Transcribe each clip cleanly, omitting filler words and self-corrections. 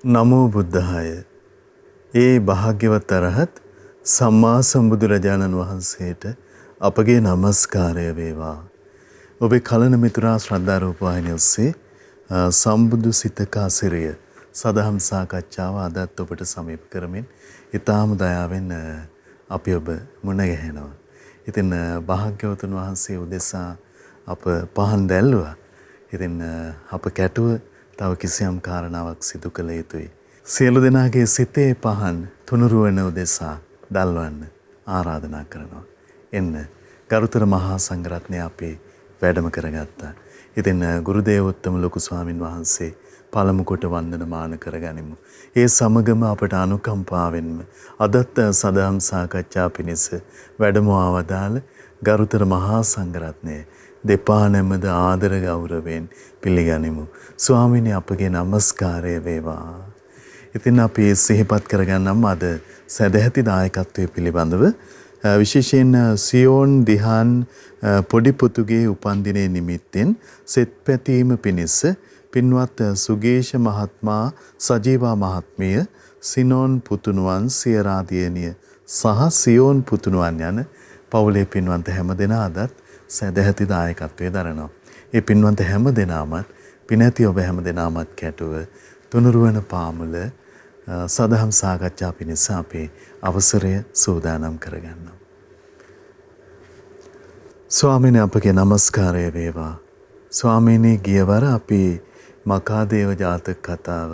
නමෝ බුද්ධාය. ඒ භාග්‍යවත් අරහත් සම්මා සම්බුදුරජාණන් වහන්සේට අපගේ নমස්කාරය වේවා. ඔබේ කලන මිතුරා ශ්‍රද්ධා රූප වාහිනිය ඔස්සේ සම්බුදු සිතකා සිරිය සදහම් සාකච්ඡාව අදත් ඔබට සමීප කරමින් ඊටාම දයාවෙන් අපි ඔබ මුණ ගැහෙනවා. ඉතින් භාග්‍යවතුන් වහන්සේ උදෙසා අප පහන් දැල්ලුවා. ඉතින් අප කැටුව තව කිසියම් කාරණාවක් සිදු කළ යුතුයි. සියලු දෙනාගේ සිතේ පහන් තුනුරුවන උදෙසා දල්වන්න ආරාධනා කරනවා. එන්න ගරුතර මහා සංඝරත්නය අපේ වැඩම කරගත්තා. ඉතින් ගුරු දේවෝත්තම ලොකු ස්වාමින් වහන්සේ පළමු කොට වන්දනමාන කරගනිමු. ඒ සමගම අපට අනුකම්පාවෙන්ම අදත් සදහම් සාකච්ඡා පිණිස වැඩම ආවදාළ ගරුතර මහා සංඝරත්නය දෙපා නැමද ආදර ගෞරවයෙන් පිළිගනිමු. ස්වාමීනි අපගේ নমස්කාරය වේවා. ඉතින් අපි සිහිපත් කරගන්නම් අද සදැහැති දායකත්වයේ පිළිබඳව විශේෂයෙන් සියෝන් දිහාන් පොඩි පුතුගේ උපන්දිනයේ නිමිත්තෙන් සෙත් පැතීම පිණිස පින්වත් සුගේෂ මහත්මයා සජීවා මහත්මිය සිනෝන් පුතුණුවන් සියරාදියණිය සහ සියෝන් පුතුණුවන් යන පවුලේ පින්වන්ත හැමදෙනා අදත් සදැහැති දායකත්වයේ දරනවා. ඒ පින්වන්ත හැමදෙනාමත් පිනැති ඔබ හැමදෙනාමත් කැටුව තුනුරුවන පාමුල සදහම් සාකච්ඡා පිණිස අපේ අවසරය සූදානම් කරගන්නවා. ස්වාමීනි අපගේ নমස්කාරය වේවා. ස්වාමීනි ගියවර අපි මකාදේව ජාතක කතාව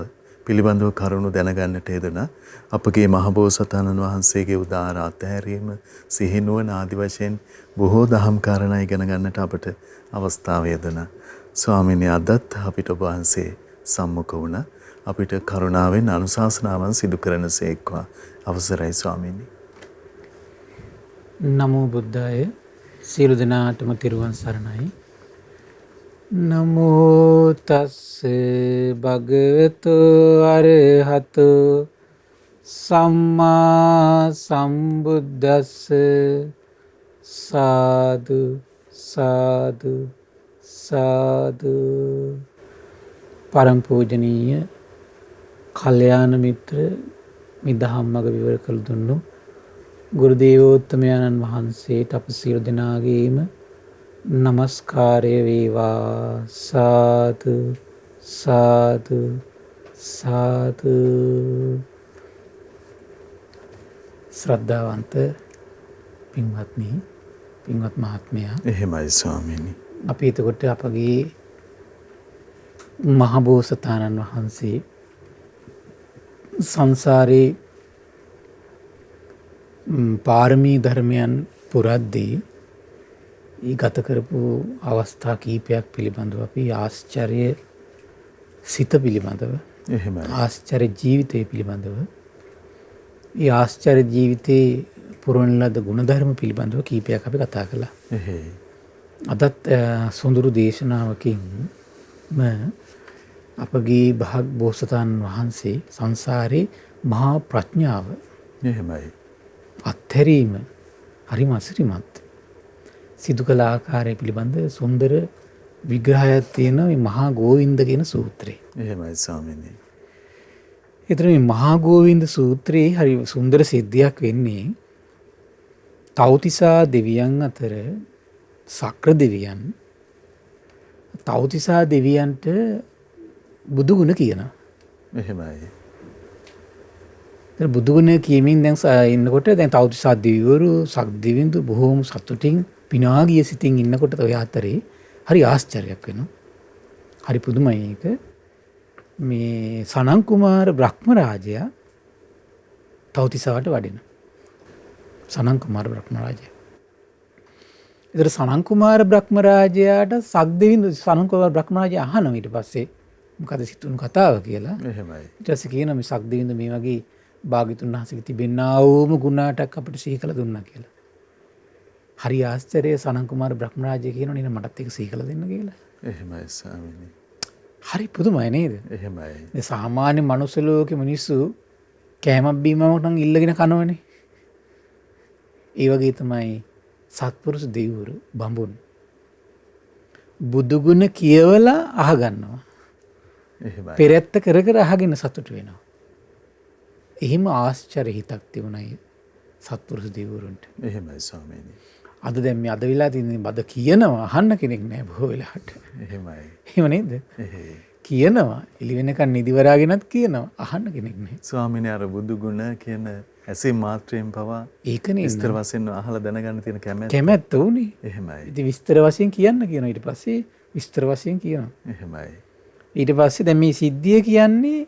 පිළිබඳව කරුණු දැනගන්නට යෙදුණා. අපගේ මහබෝසතාණන් වහන්සේගේ උදාර අත්හැරීම සිහිනුවන ආදි වශයෙන් බොහෝ දහම් කාරණා ඉගෙන ගන්නට අපට අවස්ථාව යෙදුණා. ස්වාමීනි අදත් අපිට ඔබ වහන්සේ සම්මුඛ වුණා. අපිට කරුණාවෙන් අනුශාසනාවන් සිදු කරනසේක්වා. අවසරයි ස්වාමීනි. නමෝ බුද්ධාය. සියලු දෙනාටම තෙරුවන් සරණයි. නමෝ තස්ස භගවතු අරහතු සම්මා සම්බුද්දස්ස සාදු සාදු සාදු. පරම පූජනීය කල්යාණ මිත්‍ර මිදහම් මඟ විවර කළ දුන්නු ගුරු දේවෝත්තමයන්න් වහන්සේට අප සියලු දෙනාගේම নমස්කාරය වේවා. සාදු සාදු සාදු. ශ්‍රද්ධාවන්ත පින්වත්නි, පින්වත් මහත්මයා, එහෙමයි ස්වාමීනි. අපි එතකොට අපගේ මහබෝසතාණන් වහන්සේ සංසාරේ පාරමී ධර්මයන් පුරද්දී ඒ ගත කරපු අවස්ථා කීපයක් පිළිබඳව අපි ආශ්චර්ය සිත පිළිබඳව, එහෙමයි. ආශ්චර්ය ජීවිතය පිළිබඳව, ඒ ආශ්චර්ය ජීවිතේ පුරවන ලද ගුණධර්ම පිළිබඳව කීපයක් අපි කතා කළා. එහෙයි. අදත් සොඳුරු දේශනාවකින් අපගේ භාග බෝසතාණන් වහන්සේ සංසාරේ මහා ප්‍රඥාව, එහෙමයි, අත්හැරීම හරිම අසිරිමත් සිදු කළ ආකාරය පිළිබඳ සුන්දර විග්‍රහයක් තියෙන මේ මහා ගෝවින්ද කියන සූත්‍රේ. එහෙමයි ස්වාමීනි. ඒතර මේ මහා ගෝවින්ද සූත්‍රයේ හරි සුන්දර සිද්ධියක් වෙන්නේ තව්තිසා දෙවියන් අතර සක්‍ර දෙවියන් තව්තිසා දෙවියන්ට බුදු ගුණ කියනවා. එහෙමයි. බුදුගුණ කියමින් දැන් ඉන්නකොට දැන් තව්තිසා දෙවිවරු සක්දිවිඳු බොහෝම සතුටින් පිනාගිය සිතින් ඉන්නකොට ඔය අතරේ හරි ආශ්චර්යයක් වෙනවා. හරි පුදුමයි ඒක. මේ සනන් කුමාර බ්‍රහ්ම රාජයා තව්තිසාට වඩිනවා. සනන් කුමාර බ්‍රහ්ම රාජයා. ඒතර සනන් කුමාර බ්‍රහ්ම රාජයාට සක්දිවිඳු සනන් කුමාර බ්‍රහ්ම රාජයා අහනවා ඊට පස්සේ මොකද සිතුණු කතාව කියලා. එහෙමයි. ඊට පස්සේ කියනවා මේ සක්දිවිඳු මේ වගේ භාග්‍යතුන් වහන්සේගේ තිබෙනා වූම ගුණාටක් අපිට සිහි කළ දුන්නා කියලා. හරි ආශ්චර්යය. සනන් කුමාර බ්‍රහ්ම රාජයා කියනවා නේද මටත් ඒක සිහි කළ දෙන්න කියලා. එහෙමයි ස්වාමීනි. හරි පුදුමයි නේද? එහෙමයි. මේ සාමාන්‍ය මනුස්ස ලෝකේ මිනිස්සු කෑමක් බීමක් නම් ඉල්ලගෙන කනවනේ. ඒ වගේ තමයි සත්පුරුෂ දෙවිවරු බඹුන් බුදුගුණ කියවලා අහගන්නවා. එහෙමයි. පෙරැත්ත කර කර අහගෙන සතුට වෙනවා. එහෙම ආශ්චර්ය හිතක් තිබුණයි සත්පුරුෂ දෙවිවරුන්ට. එහෙමයි ස්වාමීනි. අද දැන් මේ අද වෙලා තියෙන බද කියනවා අහන්න කෙනෙක් නැහැ බොහෝ වෙලාවට. එහෙමයි. එහෙම නේද? එහෙයි. කියනවා එළි වෙනකන් නිදිවරාගෙනත් කියනවා අහන්න කෙනෙක් නැහැ. ස්වාමීනි අර බුදු ගුණ කියන ඇසේ මාත්‍රයෙන් පවා ඒකනේ විස්තර වශයෙන් අහලා දැනගන්න තියෙන කැමැත්ත. කැමැත්ත උනේ. එහෙමයි. ඉතින් විස්තර වශයෙන් කියන්න කියනවා ඊට පස්සේ විස්තර වශයෙන් කියනවා. එහෙමයි. ඊට පස්සේ දැන් මේ සිද්ධිය කියන්නේ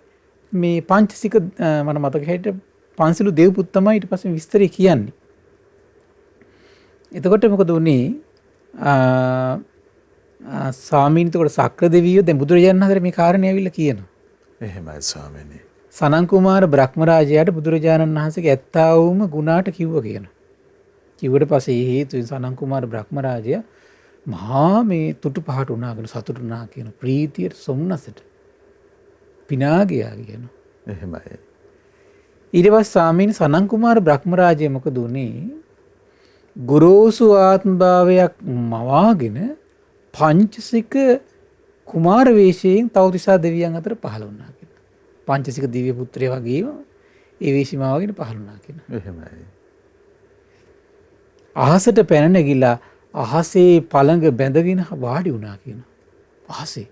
මේ පංචසික මට මතක හැටියට පන්සිලු දේවපුත් තමයි ඊට පස්සේ විස්තරය කියන්නේ. එතකොට මොකද උනේ ස්වාමීන්තුකට සක්‍ර දෙවියෝ දැන් බුදුරජාණන් වහන්සේ මේ කාරණේ ඇවිල්ලා කියනවා. එහෙමයි ස්වාමීනි. සනන් කුමාර බ්‍රහ්මරාජයාට බුදුරජාණන් වහන්සේගේ ඇත්තා වූම ගුණාට කිව්වා කියනවා. කිව්වට පස්සේ ඒ හේතුවෙන් සනන් කුමාර බ්‍රහ්මරාජයා මහා මේ තුටු පහට උනාගෙන සතුටු වුණා කියන ප්‍රීතියට සොම්නසට පිනා ගියා කියනවා. එහෙමයි. ඊට පස්සේ ස්වාමීන් සනන් කුමාර බ්‍රහ්මරාජය මොකද උනේ? ගුරුසු ආත්මභාවයක් මවාගෙන පංචසික කුමාර වේශයෙන් තවතිසා දෙවියන් අතර පහළ වුණා කියන. පංචසික දිව්‍ය පුත්‍රය වගේම ඒ වේශිමාවගෙන පහළ වුණා කියන. එහෙමයි. අහසට පැන නැගිලා අහසේ පළඟ බැඳගෙන වාඩි වුණා කියන. අහසේ.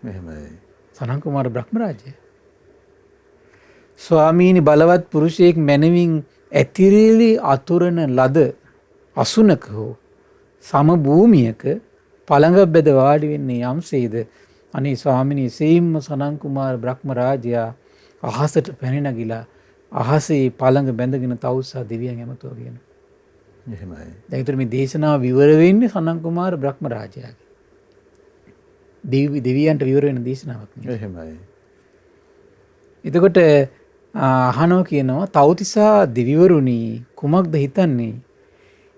එහෙමයි. සනන් කුමාර බ්‍රහ්මරාජය. ස්වාමීනි බලවත් පුරුෂයෙක් මැනවින් ඇතිරිලි අතුරන ලද අසුනක හෝ සම භූමියක පළඟ බෙද වාඩි වෙන්නේ යම්සේද අනේ ස්වාමිනී සේම්ම සනන් කුමාර බ්‍රහ්මරාජයා අහසට පැන නැගිලා අහසේ පළඟ බැඳගෙන තවුසා දෙවියන් ඇමතුවා කියන. එහෙමයි. දැන් ඊතර මේ දේශනාව විවර වෙන්නේ සනන් කුමාර බ්‍රහ්මරාජයාගේ. දෙවියන්ට විවර වෙන දේශනාවක් නේ. එහෙමයි. එතකොට අහනෝ කියනවා තවතිසා දෙවිවරුනි කුමක්ද හිතන්නේ?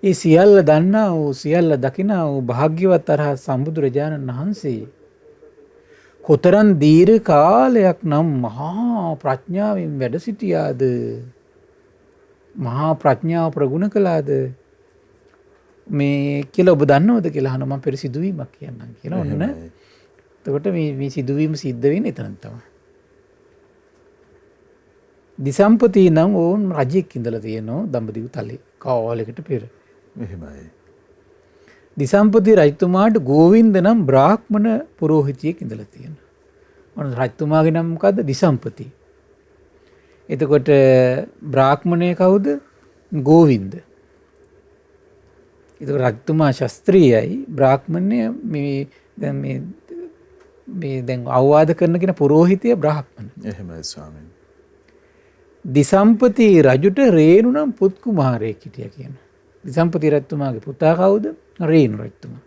ඒ සියල්ල දන්නා වූ සියල්ල දකිනා වූ භාග්‍යවත් අරහත් සම්බුදුරජාණන් වහන්සේ කොතරම් දීර්ඝ කාලයක් නම් මහා ප්‍රඥාවෙන් වැඩ සිටියාද? මහා ප්‍රඥාව ප්‍රගුණ කළාද? මේ කියලා ඔබ දන්නවද කියලා අහනවා. මම පෙර සිදුවීමක් කියන්නම් කියලා ඔන්න. එතකොට මේ සිදුවීම සිද්ධ වෙන්නේ එතන තමයි. දිසම්පති නම් ඕන් රජෙක් ඉඳලා තියෙනවා දඹදිව තලේ කාලයකට පෙර. එහෙමයි. දිසම්පති රජතුමාට ගෝවින්ද නම් බ්‍රාහ්මණ පුරෝහිතයෙක් ඉඳලා තියෙනවා. මොන රජතුමාගේ නම මොකද්ද? දිසම්පති. එතකොට බ්‍රාහ්මණය කවුද? ගෝවින්ද. එතකොට රජතුමා ශාස්ත්‍රීයයි බ්‍රාහ්මණය මේ දැන් අවවාද කරන කෙන පුරෝහිතය බ්‍රාහ්මණ. එහෙමයි ස්වාමීනි. දිසම්පති රජුට රේණු නම් පුත් කුමාරයෙක් හිටියා කියන. දිසම්පති රජතුමාගේ පුතා කවුද? රේණු රජතුමා.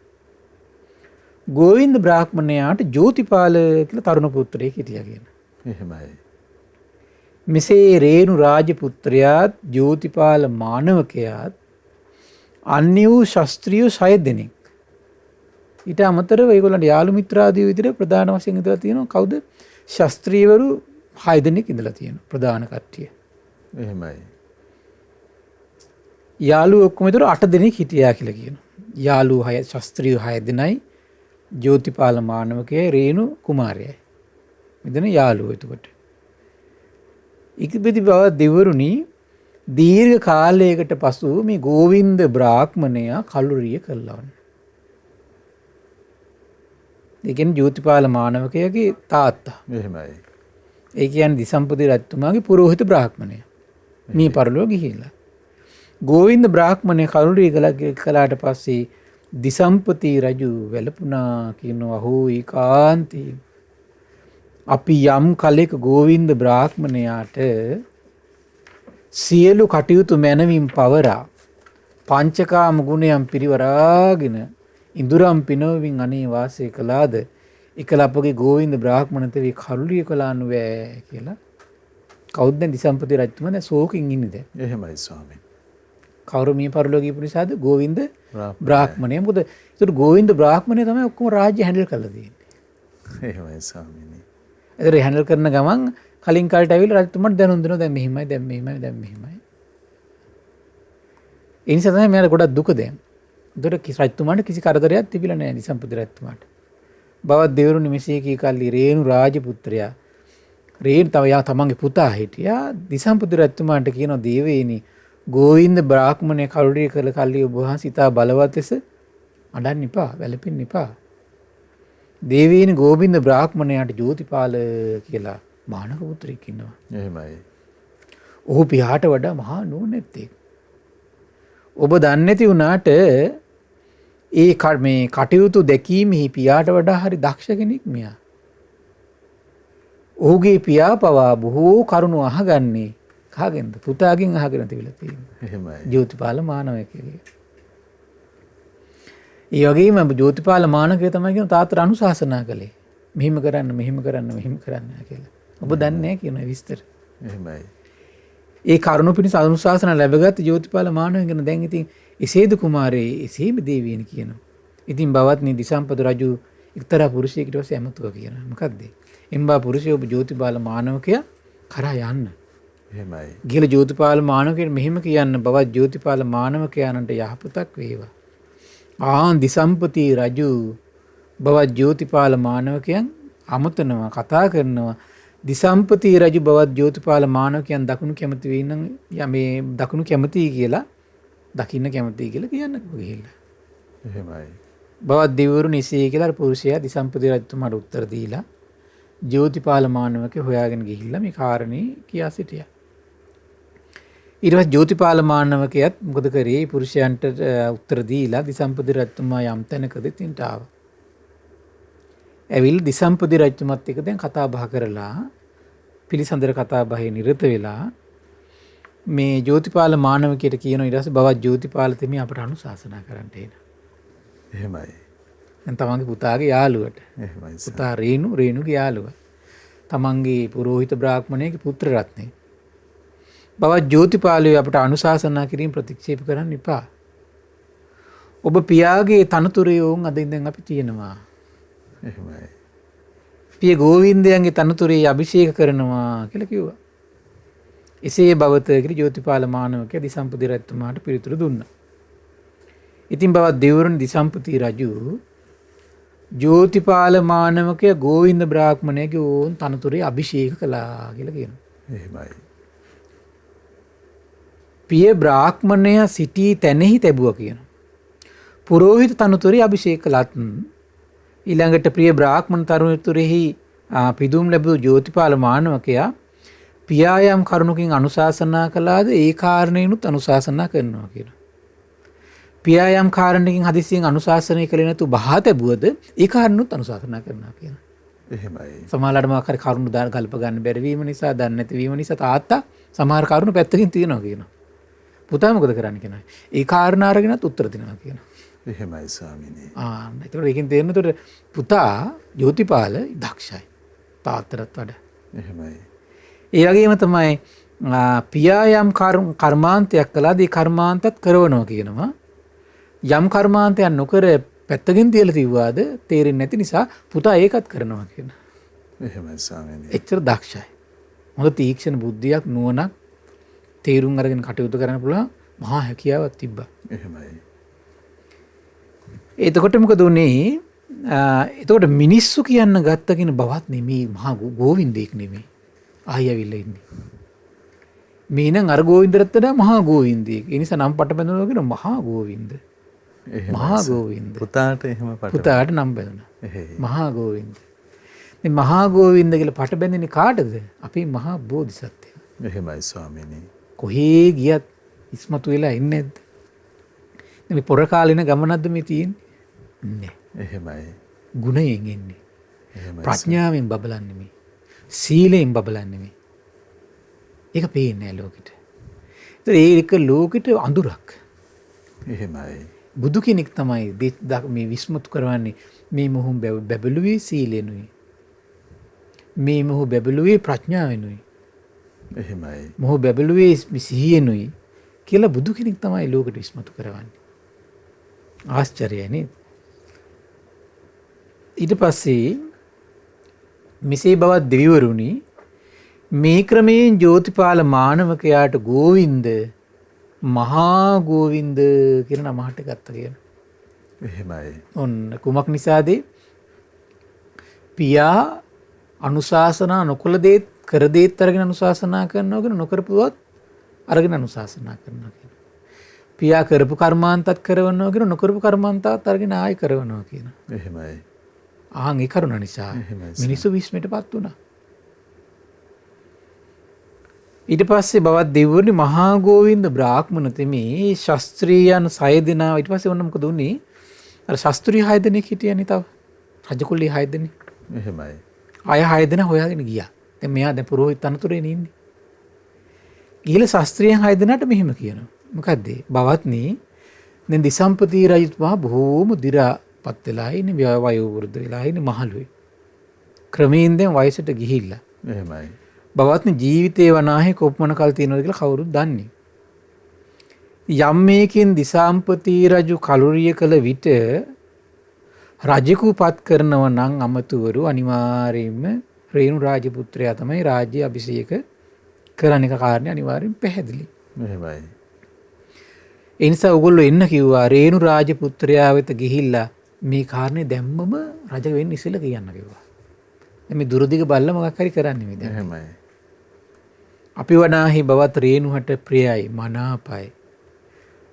ගෝවින්ද බ්‍රාහ්මණයාට ජෝතිපාල කියලා තරුණ පුත්‍රයෙක් හිටියා කියන. එහෙමයි. මෙසේ රේණු රාජපුත්‍රයාත් ජෝතිපාල මානවකයාත් අන්‍ය වූ ශාස්ත්‍රීය 6 දෙනෙක්. ඊට අමතරව ඒගොල්ලන්ට යාළු මිත්‍රාදී විදිහට ප්‍රධාන වශයෙන් ඉඳලා තියෙනවා කවුද? ශාස්ත්‍රීයවරු 6 දෙනෙක් ඉඳලා තියෙනවා ප්‍රධාන කට්ටිය. එහෙමයි. යාළුවෝ ඔක්කොම ඒතර 8 දෙනෙක් හිටියා කියලා කියනවා. යාළුවෝ 6 ශාස්ත්‍රීය 6 දෙනයි ජෝතිපාල මානවකයයි රේණු කුමාරයයි. මෙතන යාළුවෝ එතකොට. ඉක්බිති බව දෙවරුනි දීර්ඝ කාලයකට පසු මේ ගෝවින්ද බ්‍රාහ්මණයා කලුරිය කළා. ඒ කියන්නේ ජෝතිපාල මානවකයාගේ තාත්තා. එහෙමයි. ඒ කියන්නේ දිසම්පති රජතුමාගේ පුරෝහිත බ්‍රාහ්මණය. මේ පරලෝක ගිහිල්ලා. ගෝවින්ද බ්‍රාහ්මණය කලුරිය කළාට පස්සේ දිසම්පති රජු වැළපුණා කියනවා හෝ ඒකාන්තී අපි යම් කලෙක ගෝවින්ද බ්‍රාහ්මණයාට සියලු කටයුතු මැනවින් පවරා පංචකාම ගුණයන් පිරිවරාගෙන ඉඳුරම් පිනවමින් අනේ වාසය කළාද එකල අපගේ ගෝවින්ද බ්‍රාහ්මණතේ කරුලිය කළා නුවේ කියලා කවුද දැන් දිසම්පති රජතුමා දැන් ශෝකින් ඉන්නේ දැන්. එහෙමයි ස්වාමීනි. කවුරු මේ පරිලෝකීය පුරිසාද? ගෝවින්ද බ්‍රාහ්මණය. මොකද ඒතර ගෝවින්ද බ්‍රාහ්මණය තමයි ඔක්කොම රාජ්‍ය හැන්ඩල් කරලා තියෙන්නේ. එහෙමයි ස්වාමීනි. ඒතර හැන්ඩල් කරන ගමන් කලින් කාලට ඇවිල්ලා රජතුමාට දැනුම් දෙනවා දැන් මෙහිමයි දැන් මෙහිමයි දැන් මෙහිමයි. ඒ නිසා තමයි මෙයාට ගොඩක් දුක දැන්. ඒතර රජතුමාට කිසි කරදරයක් තිබිලා නැහැ දිසම්පති රජතුමාට. බවත් දෙවරුනි මෙසේ කී කල්ලි රේණු රාජපුත්‍රයා රේණු තව යා තමන්ගේ පුතා හිටියා දිසම්පති රජතුමාට කියනවා දේවේනි ගෝවින්ද බ්‍රාහ්මණය කලුරිය කළ කල්ලි ඔබ වහන්සේ ඉතා බලවත් ලෙස අඬන්න එපා වැළපෙන්න එපා. දේවේනි ගෝවින්ද බ්‍රාහ්මණයාට ජෝතිපාල කියලා මානක පුත්‍රයෙක් ඉන්නවා. එහෙමයි. ඔහු පියාට වඩා මහා නුවණැත්තෙක්. ඔබ දන්නේ නැති වුණාට ඒ මේ කටයුතු දැකීමෙහි පියාට වඩා හරි දක්ෂ කෙනෙක් මෙයා. ඔහුගේ පියා පවා බොහෝ කරුණු අහගන්නේ කාගෙන්ද? පුතාගෙන් අහගෙන තිබිලා තියෙනවා. එහෙමයි. ජෝතිපාල මානවකගේ. ඒ වගේම ජෝතිපාල මානකය තමයි කියන තාත්තට අනුශාසනා කළේ. මෙහෙම කරන්න මෙහෙම කරන්න මෙහෙම කරන්න කියලා. ඔබ දන්නේ නැහැ කියන විස්තර. එහෙමයි. ඒ කරුණ පිණිස අනුශාසනා ලැබගත් ජෝතිපාල මානවය ගැන දැන් ඉතින් එසේද කුමාරේ එසේම දේවියන් කියනවා. ඉතින් බවත්නි දිසම්පද රජු එක්තරා පුරුෂයෙකුට පස්සේ ඇමතුවා කියනවා. මොකද්ද? එම්බා පුරුෂය ඔබ ජෝතිපාල මානවකයා කරා යන්න. එහෙමයි. ගිහලා ජෝතිපාල මානවකයට මෙහෙම කියන්න බවත් ජෝතිපාල මානවකයාණන්ට යහපතක් වේවා. දිසම්පති රජු බවත් ජෝතිපාල මානවකයන් අමතනවා කතා කරනවා. දිසම්පති රජු බවත් ජෝතිපාල මානවකයන් දකුණු කැමති වෙයි නම් මේ දකුණු කැමතියි කියලා දකින්න කැමතියි කියලා කියන්න ගිහිල්ලා. එහෙමයි. බවත් දෙවිවරු නිසී කියලා පුරුෂයා දිසම්පති රජතුමාට උත්තර දීලා ජෝතිපාල මානවකය හොයාගෙන ගිහිල්ලා මේ කාරණේ කියා සිටියා. ඊට පස්සේ ජෝතිපාල මානවකයාත් මොකද කරේ? පුරුෂයන්ට උත්තර දීලා දිසම්පති රජතුමා යම් තැනකදී තින්ට ආවා. ඇවිල් දිසම්පති රජතුමත් එක්ක දැන් කතා බහ කරලා පිළිසඳර කතා බහේ නිරත වෙලා මේ ජෝතිපාල මානවකයට කියන ඊට පස්සේ බවත් ජෝතිපාල තෙමේ අපට අනුශාසනා කරන්න එන. එහෙමයි. දැන් තමන්ගේ පුතාගේ යාළුවට. එහෙමයි. පුතා රේණුගේ යාළුවා. තමන්ගේ පුරෝහිත බ්‍රාහ්මණයෙකුගේ පුත්‍ර රත්නේ. බවත් ජෝතිපාලය අපට අනුශාසනා කිරීම ප්‍රතික්ෂේප කරන්න එපා. ඔබ පියාගේ තනතුරේ වුන් අද ඉඳන් අපි තියෙනවා. එහෙමයි. පිය ගෝවින්දයන්ගේ තනතුරේ අභිෂේක කරනවා කියලා කිව්වා. එසේ බවත කියලා ජෝතිපාල මානවකයා දිසම්පති රජතුමාට පිළිතුරු දුන්නා. ඉතින් බවත් දෙවරුන් දිසම්පති රජු ජෝතිපාල මානවකයා ගෝවින්ද බ්‍රාහ්මණයගේ ඕන් තනතුරේ අභිෂේක කළා කියලා කියනවා. එහෙමයි. පිය බ්‍රාහ්මණයා සිටී තැනෙහි තැබුවා කියනවා. පුරෝහිත තනතුරේ අභිෂේක කළත් ඊළඟට ප්‍රිය බ්‍රාහ්මණ තනතුරෙහි පිදුම් ලැබූ ජෝතිපාල මානවකයා පියා යම් කරුණකින් අනුශාසනා කළාද ඒ කාරණේනුත් අනුශාසනා කරනවා කියනවා. පියා යම් කාරණයකින් හදිසියෙන් අනුශාසනය කළේ නැතු බහා තැබුවද ඒ කාරණුත් අනුශාසනා කරනවා කියනවා. එහෙමයි. සමහරවිට මාකර කරුණු දාන ගල්ප ගන්න බැරි වීම නිසා දන්නේ නැති වීම නිසා තාත්තා සමහර කරුණු පැත්තකින් තියනවා කියනවා. පුතා මොකද කරන්නේ කියනවා. ඒ කාරණා අරගෙනත් උත්තර දෙනවා කියනවා. එහෙමයි ස්වාමීනි. ඒතකොට ඒකෙන් තේරෙනතොට පුතා ජෝතිපාල දක්ෂයි තාත්තටත් වඩා. එහෙමයි. ඒ වගේම තමයි පියා යම් කර්මාන්තයක් කළාද ඒ කර්මාන්තත් කරවනවා කියනවා. යම් කර්මාන්තයක් නොකර පැත්තකින් තියලා තියුවාද තේරෙන්නේ නැති නිසා පුතා ඒකත් කරනවා කියනවා. එහෙමයි ස්වාමීනි. එච්චර දක්ෂයි. මොකද තීක්ෂණ බුද්ධියක් නුවණක් තේරුම් අරගෙන කටයුතු කරන්න පුළුවන් මහා හැකියාවක් තිබ්බා. එහෙමයි. එතකොට මොකද උනේ? එතකොට මිනිස්සු කියන්න ගත්ත කෙන බවත් නෙමෙයි මහා ගෝවින්දෙක් නෙමෙයි. ආයෙ ඇවිල්ලා ඉන්නේ. මේ නම් අර ගෝවින්දරත් වඩා මහා ගෝවින්දෙක්. ඒ නිසා නම් පට බඳිනවා කියන මහා ගෝවින්ද. මහා ගෝවින්ද. පුතාට එහෙම පුතාට නම් බැලුණා. එහෙයි. මහා ගෝවින්ද. මේ මහා ගෝවින්ද කියලා පට බැඳෙන්නේ කාටද? අපේ මහා බෝධිසත්වය. එහෙමයි ස්වාමීනි. කොහේ ගියත් ඉස්මතු වෙලා ඉන්නේ නැද්ද? මේ පොර කාලින ගමනක්ද මේ තියෙන්නේ? නෑ. එහෙමයි. ගුණයෙන් එන්නේ. එහෙමයි. ප්‍රඥාවෙන් බබලන්නේ මේ. සීලයෙන් බබලන්නේ මේ. ඒක පේන්නේ නෑ ලෝකෙට. ඒක ලෝකෙට අඳුරක්. එහෙමයි. බුදු කෙනෙක් තමයි මේ විස්මතු කරවන්නේ මේ මොහොම බැබළුවේ සීලෙනුයි. මේ මොහ බැබළුවේ ප්‍රඥාවෙනුයි. එහෙමයි. මොහ බැබළුවේ සිහියෙනුයි කියලා බුදු කෙනෙක් තමයි ලෝකෙට විස්මතු කරවන්නේ. ආශ්චර්යයි නේද? ඊට පස්සේ මෙසේ බවත් දෙවිවරුනි මේ ක්‍රමයෙන් ජෝතිපාල මානවකයාට ගෝවින්ද මහා ගෝවින්ද කියන නම හට ගත්තා කියන. එහෙමයි. ඔන්න කුමක් නිසාද? පියා අනුශාසනා නොකළ දේත් කර දේත් අරගෙන අනුශාසනා කරනවා කියන නොකරපුවත් අරගෙන අනුශාසනා කරනවා කියන. පියා කරපු කර්මාන්තත් කරවනවා කියන නොකරපු කර්මාන්තත් අරගෙන ආයෙ කරවනවා කියන. එහෙමයි. ආන් ඒ කරුණ නිසා මිනිස්සු විස්මයටපත් වුණා. ඊට පස්සේ බවත් දෙවිවරුනි මහා ගෝවින්ද බ්‍රාහ්මණ තෙමේ ශාස්ත්‍රීයයන් 6 දෙනා ඊට පස්සේ ඔන්න මොකද උනේ? අර ශාස්ත්‍රීය 6 දෙනෙක් හිටියනේ තව. රජකුල්ලේ 6 දෙනෙක්. එහෙමයි. අය 6 දෙනා හොයාගෙන ගියා. දැන් මෙයා දැන් පුරෝහිත අනතුරේ ඉන්නේ. ගිහලා ශාස්ත්‍රීයයන් 6 දෙනාට මෙහෙම කියනවා. මොකද්ද? බවත්නි දැන් දිසම්පති රජතුමා බොහෝම දි รา පත් වෙලා ඉන්නේ වයෝ වෘද්ධ වෙලා ඉන්නේ මහලුවේ. ක්‍රමයෙන් දැන් වයසට ගිහිල්ලා. එහෙමයි. බවත්නි ජීවිතේ වනාහි කොපමණ කල් තියෙනවද කියලා කවුරුත් දන්නේ. යම් මේකින් දිසාම්පති රජු කලුරිය කළ විට රජෙකු පත් කරනව නම් අමතුවරු අනිවාර්යයෙන්ම රේණු රාජපුත්‍රයා තමයි රාජ්‍ය අභිෂේක කරන එක කාරණේ අනිවාර්යෙන් පැහැදිලි. එහෙමයි. ඒ නිසා ඔයගොල්ලෝ එන්න කිව්වා රේණු රාජපුත්‍රයා වෙත ගිහිල්ලා මේ කාරණේ දැම්මම රජ වෙන්න ඉස්සෙල්ලා කියන්න කිව්වා. දැන් මේ දුරදිග බල්ල මොකක් හරි කරන්නේ මේ දැන්. එහෙමයි. අපි වනාහි බවත් රේණුහට ප්‍රියයි මනාපයි.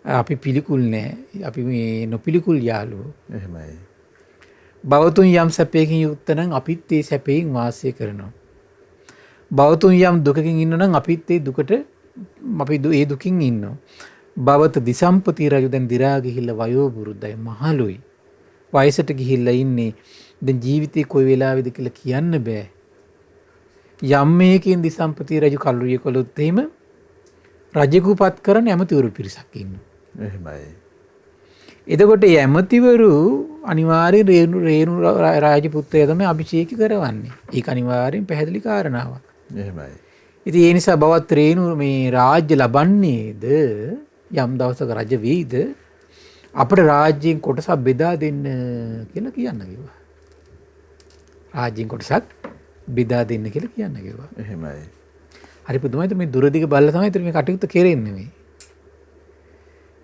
අපි පිළිකුල් නෑ. අපි මේ නොපිළිකුල් යාළුවෝ. එහෙමයි. බවතුන් යම් සැපයකින් යුක්ත නම් අපිත් ඒ සැපයෙන් වාසය කරනවා. බවතුන් යම් දුකකින් ඉන්න නම් අපිත් ඒ දුකට අපි ඒ දුකින් ඉන්නවා. බවත දිසම්පති රජු දැන් දි รา ගිහිල්ලා වයෝ වෘද්ධයි මහලුයි. වයසට ගිහිල්ලා ඉන්නේ. දැන් ජීවිතේ කොයි වෙලාවෙද කියලා කියන්න බෑ. යම් මේකින් දිසම්පති රජු කලුරිය කළොත් එහෙම රජෙකු පත් කරන ඇමතිවරු පිරිසක් ඉන්නවා. එහෙමයි. එතකොට මේ ඇමතිවරු අනිවාර්යයෙන් රේණු රාජපුත්‍රයා තමයි අභිෂේක කරවන්නේ. ඒක අනිවාර්යෙන් පැහැදිලි කාරණාවක්. එහෙමයි. ඉතින් ඒ නිසා බවත් රේණු මේ රාජ්‍ය ලබන්නේද යම් දවසක රජ වෙයිද අපේ රාජ්‍යයෙන් කොටසක් බෙදා දෙන්න කියලා කියන්න කිව්වා. රාජ්‍යයෙන් කොටසක් බෙදා දෙන්න කියලා කියන්න කිව්වා. එහෙමයි. හරි පුදුමයි මේ දුරදිග බල්ල තමයි ඉතින් මේ කටයුත්ත කෙරෙන්නේ මේ.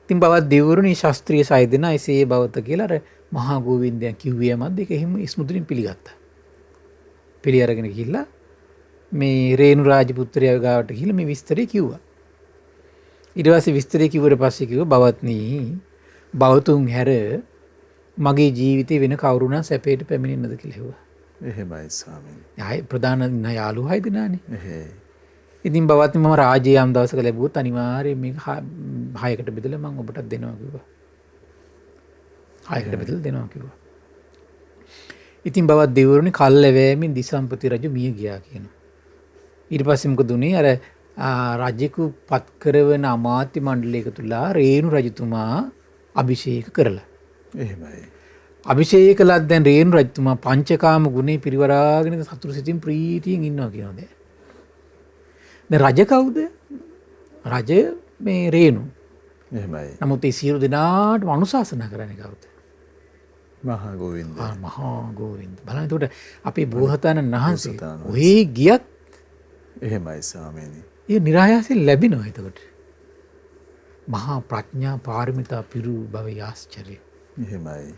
ඉතින් බවත් දෙවිවරුනි ශාස්ත්‍රීය 6 දෙනා එසේ බවත කියලා අර මහා ගෝවින්දයන් කිව්වේ මැද ඒක එහෙම ස්මුදුලින් පිළිගත්තා. පිළි අරගෙන ගිහිල්ලා මේ රේණු රාජපුත්‍රයා ගාවට ගිහිල්ලා මේ විස්තරය කිව්වා. ඊට පස්සේ විස්තරය කිව්වට පස්සේ කිව්වා බවත්නි බවතුන් හැර මගේ ජීවිතේ වෙන කවුරුණා සැපයට පැමිණෙන්නද කියලා හෙව්වා. එහෙමයි ස්වාමීනි. ආයි ප්‍රධාන යාළුවෝ 6 දෙනානේ. එහෙයි. ඉතින් බවත්නි මම රාජ්‍යය යම් දවසක ලැබුවොත් අනිවාර්යයෙන් මේක 6කට බෙදලා මම ඔබටත් දෙනවා කිව්වා. 6කට බෙදලා දෙනවා කිව්වා. ඉතින් බවත් දෙවිවරුනි කල්ලැවෑමෙන් දිසම්පති රජු මිය ගියා කියනවා. ඊට පස්සේ මොකද උනේ අර රජෙකු පත් කරවන අමාත්‍ය මණ්ඩලයක තුලා රේණු රජතුමා අභිෂේක කරලා. එහෙමයි. අභිෂේක කළත් දැන් රේණු රජතුමා පංචකාම ගුණේ පිරිවරාගෙන සතුරු සිතින් ප්‍රීතියෙන් ඉන්නවා කියනවා දැන්. දැන් රජ කවුද? රජ මේ රේණු. එහෙමයි. නමුත් ඒ සියලු දෙනාටම අනුශාසනා කරන්නේ කවුද? මහා ගෝවින්ද. මහා ගෝවින්ද. බලන්න එතකොට අපේ බෝසතාණන් වහන්සේ ඔහි ගියත් එහෙමයි ස්වාමීනි. ඒ නිරායාසයෙන් ලැබෙනවා එතකොට. මහා ප්‍රඥා පාරමිතා පිරු භවයේ ආශ්චර්යය. එහෙමයි.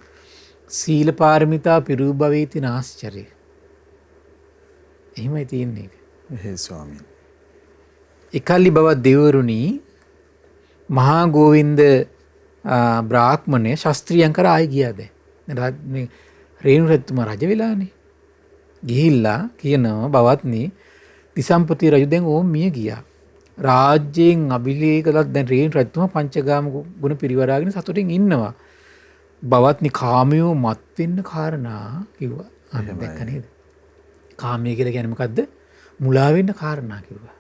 සීල පාරමිතා පිරු භවයේ තියෙන ආශ්චර්යය. එහෙමයි තියෙන්නේ. එහෙයි ස්වාමීනි. එකල්ලි බවත් දෙවිවරුනි මහා ගෝවින්ද බ්‍රාහ්මණය ශාස්ත්‍රීයන් කර ආයි ගියාද? දැන් මේ රේණු රජතුමා රජ වෙලානේ. ගිහිල්ලා කියනවා බවත්නි දිසම්පති රජු දැන් ඕම් මිය ගියා. රාජ්‍යයෙන් අභිලේකලත් දැන් රේණු රජතුමා පංචගාම ගුණ පිරිවරාගෙන සතුටින් ඉන්නවා. බවත්නි කාමයෝ මත් වෙන්න කාරණා කිව්වා. අන්න දැක්ක නේද? කාමයේ කියලා කියන්නේ මොකද්ද? මුලා වෙන්න කාරණා කිව්වා.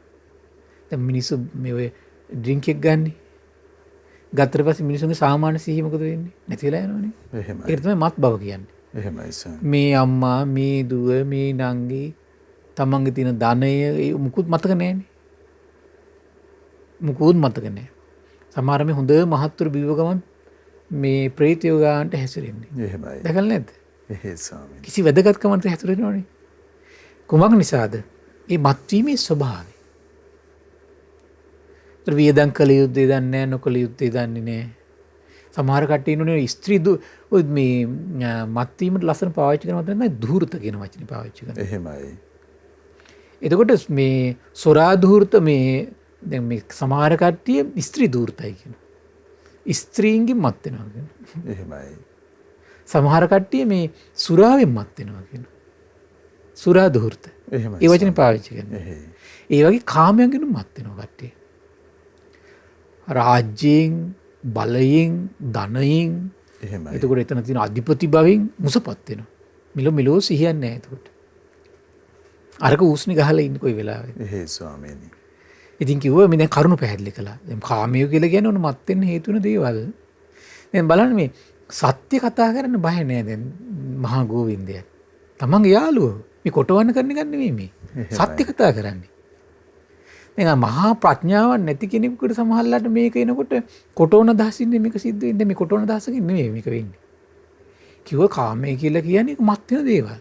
දැන් මිනිස්සු මේ ඔය ඩ්‍රින්ක් එක ගන්නේ. ගත්තට පස්සේ මිනිස්සුන්ගේ සාමාන්‍ය සිහිය මොකද වෙන්නේ? නැති වෙලා යනවනේ. එහෙමයි. ඒක තමයි මත් බව කියන්නේ. එහෙමයි සර්. මේ අම්මා, මේ දුව, මේ නංගි තමන්ගේ තියෙන ධනය මුකුත් මතක නැහැනේ. මුකුත් මතක නැහැ. සමහර මේ හොඳ මහත්තුරු බිව ගමන් මේ ප්‍රේතයෝ ගානට හැසිරෙන්නේ. එහෙමයි. දැකලා නැද්ද? එහෙයි ස්වාමීනි. කිසි වැදගත්කමකට හැසිරෙනවනේ. කුමක් නිසාද? මේ මත්වීමේ ස්වභාවය. වියදම් කළ යුත්තේ දන්නේ නැහැ, නොකළ යුත්තේ දන්නේ නැහැ. සමහර කට්ටිය ඉන්නෝනේ ස්ත්‍රී ඔය මේ මත්වීමට ලස්සන පාවිච්චි කරන වචන තමයි ධූර්ත කියන වචනේ පාවිච්චි කරනවා. එහෙමයි. එතකොට මේ සොරා ධූර්ත මේ දැන් මේ සමහර කට්ටිය ස්ත්‍රී ධූර්තයි කියනවා. ස්ත්‍රීන්ගෙන් මත් වෙනවා කියනවා. එහෙමයි. සමහර කට්ටිය මේ සුරාවෙන් මත් වෙනවා කියනවා. සුරා ධූර්ත. එහෙමයි. ඒ වචනේ පාවිච්චි කරනවා. ඒ වගේ කාමයෙන් මත් වෙනවා කට්ටිය. රාජ්‍යයෙන්, බලයෙන්, ධනයෙන්, එහෙමයි. එතකොට එතන තියෙන අධිපති භවෙන් මුසපත් වෙනවා. මිලෝ සිහියක් නැහැ එතකොට. අරක ඌස්නි ගහලා ඉන්න කොයි වෙලාවෙ. එහෙයි ස්වාමීනි. ඉතින් කිව්වා මේ දැන් කරුණ පැහැදිලි කළා. දැන් කාමයේ කියලා කියන්නේ ඔන්න මත් වෙන්න හේතු වෙන දේවල්. දැන් බලන්න මේ සත්‍ය කතා කරන්න බය නෑ දැන් මහා ගෝවින්දය. තමන්ගේ යාළුවෝ මේ කොටවන්න කරන එක නෙමෙයි මේ. සත්‍ය කතා කරන්නේ. දැන් මහා ප්‍රඥාවක් නැති කෙනෙකුට සමහරලාට මේක එනකොට කොටවන දහසින් මේක සිද්ධ වෙන්නේ. මේ කොටවන දහසකින් නෙමෙයි මේක වෙන්නේ. කිව්ව කාමයේ කියලා කියන්නේ මත් වෙන දේවල්.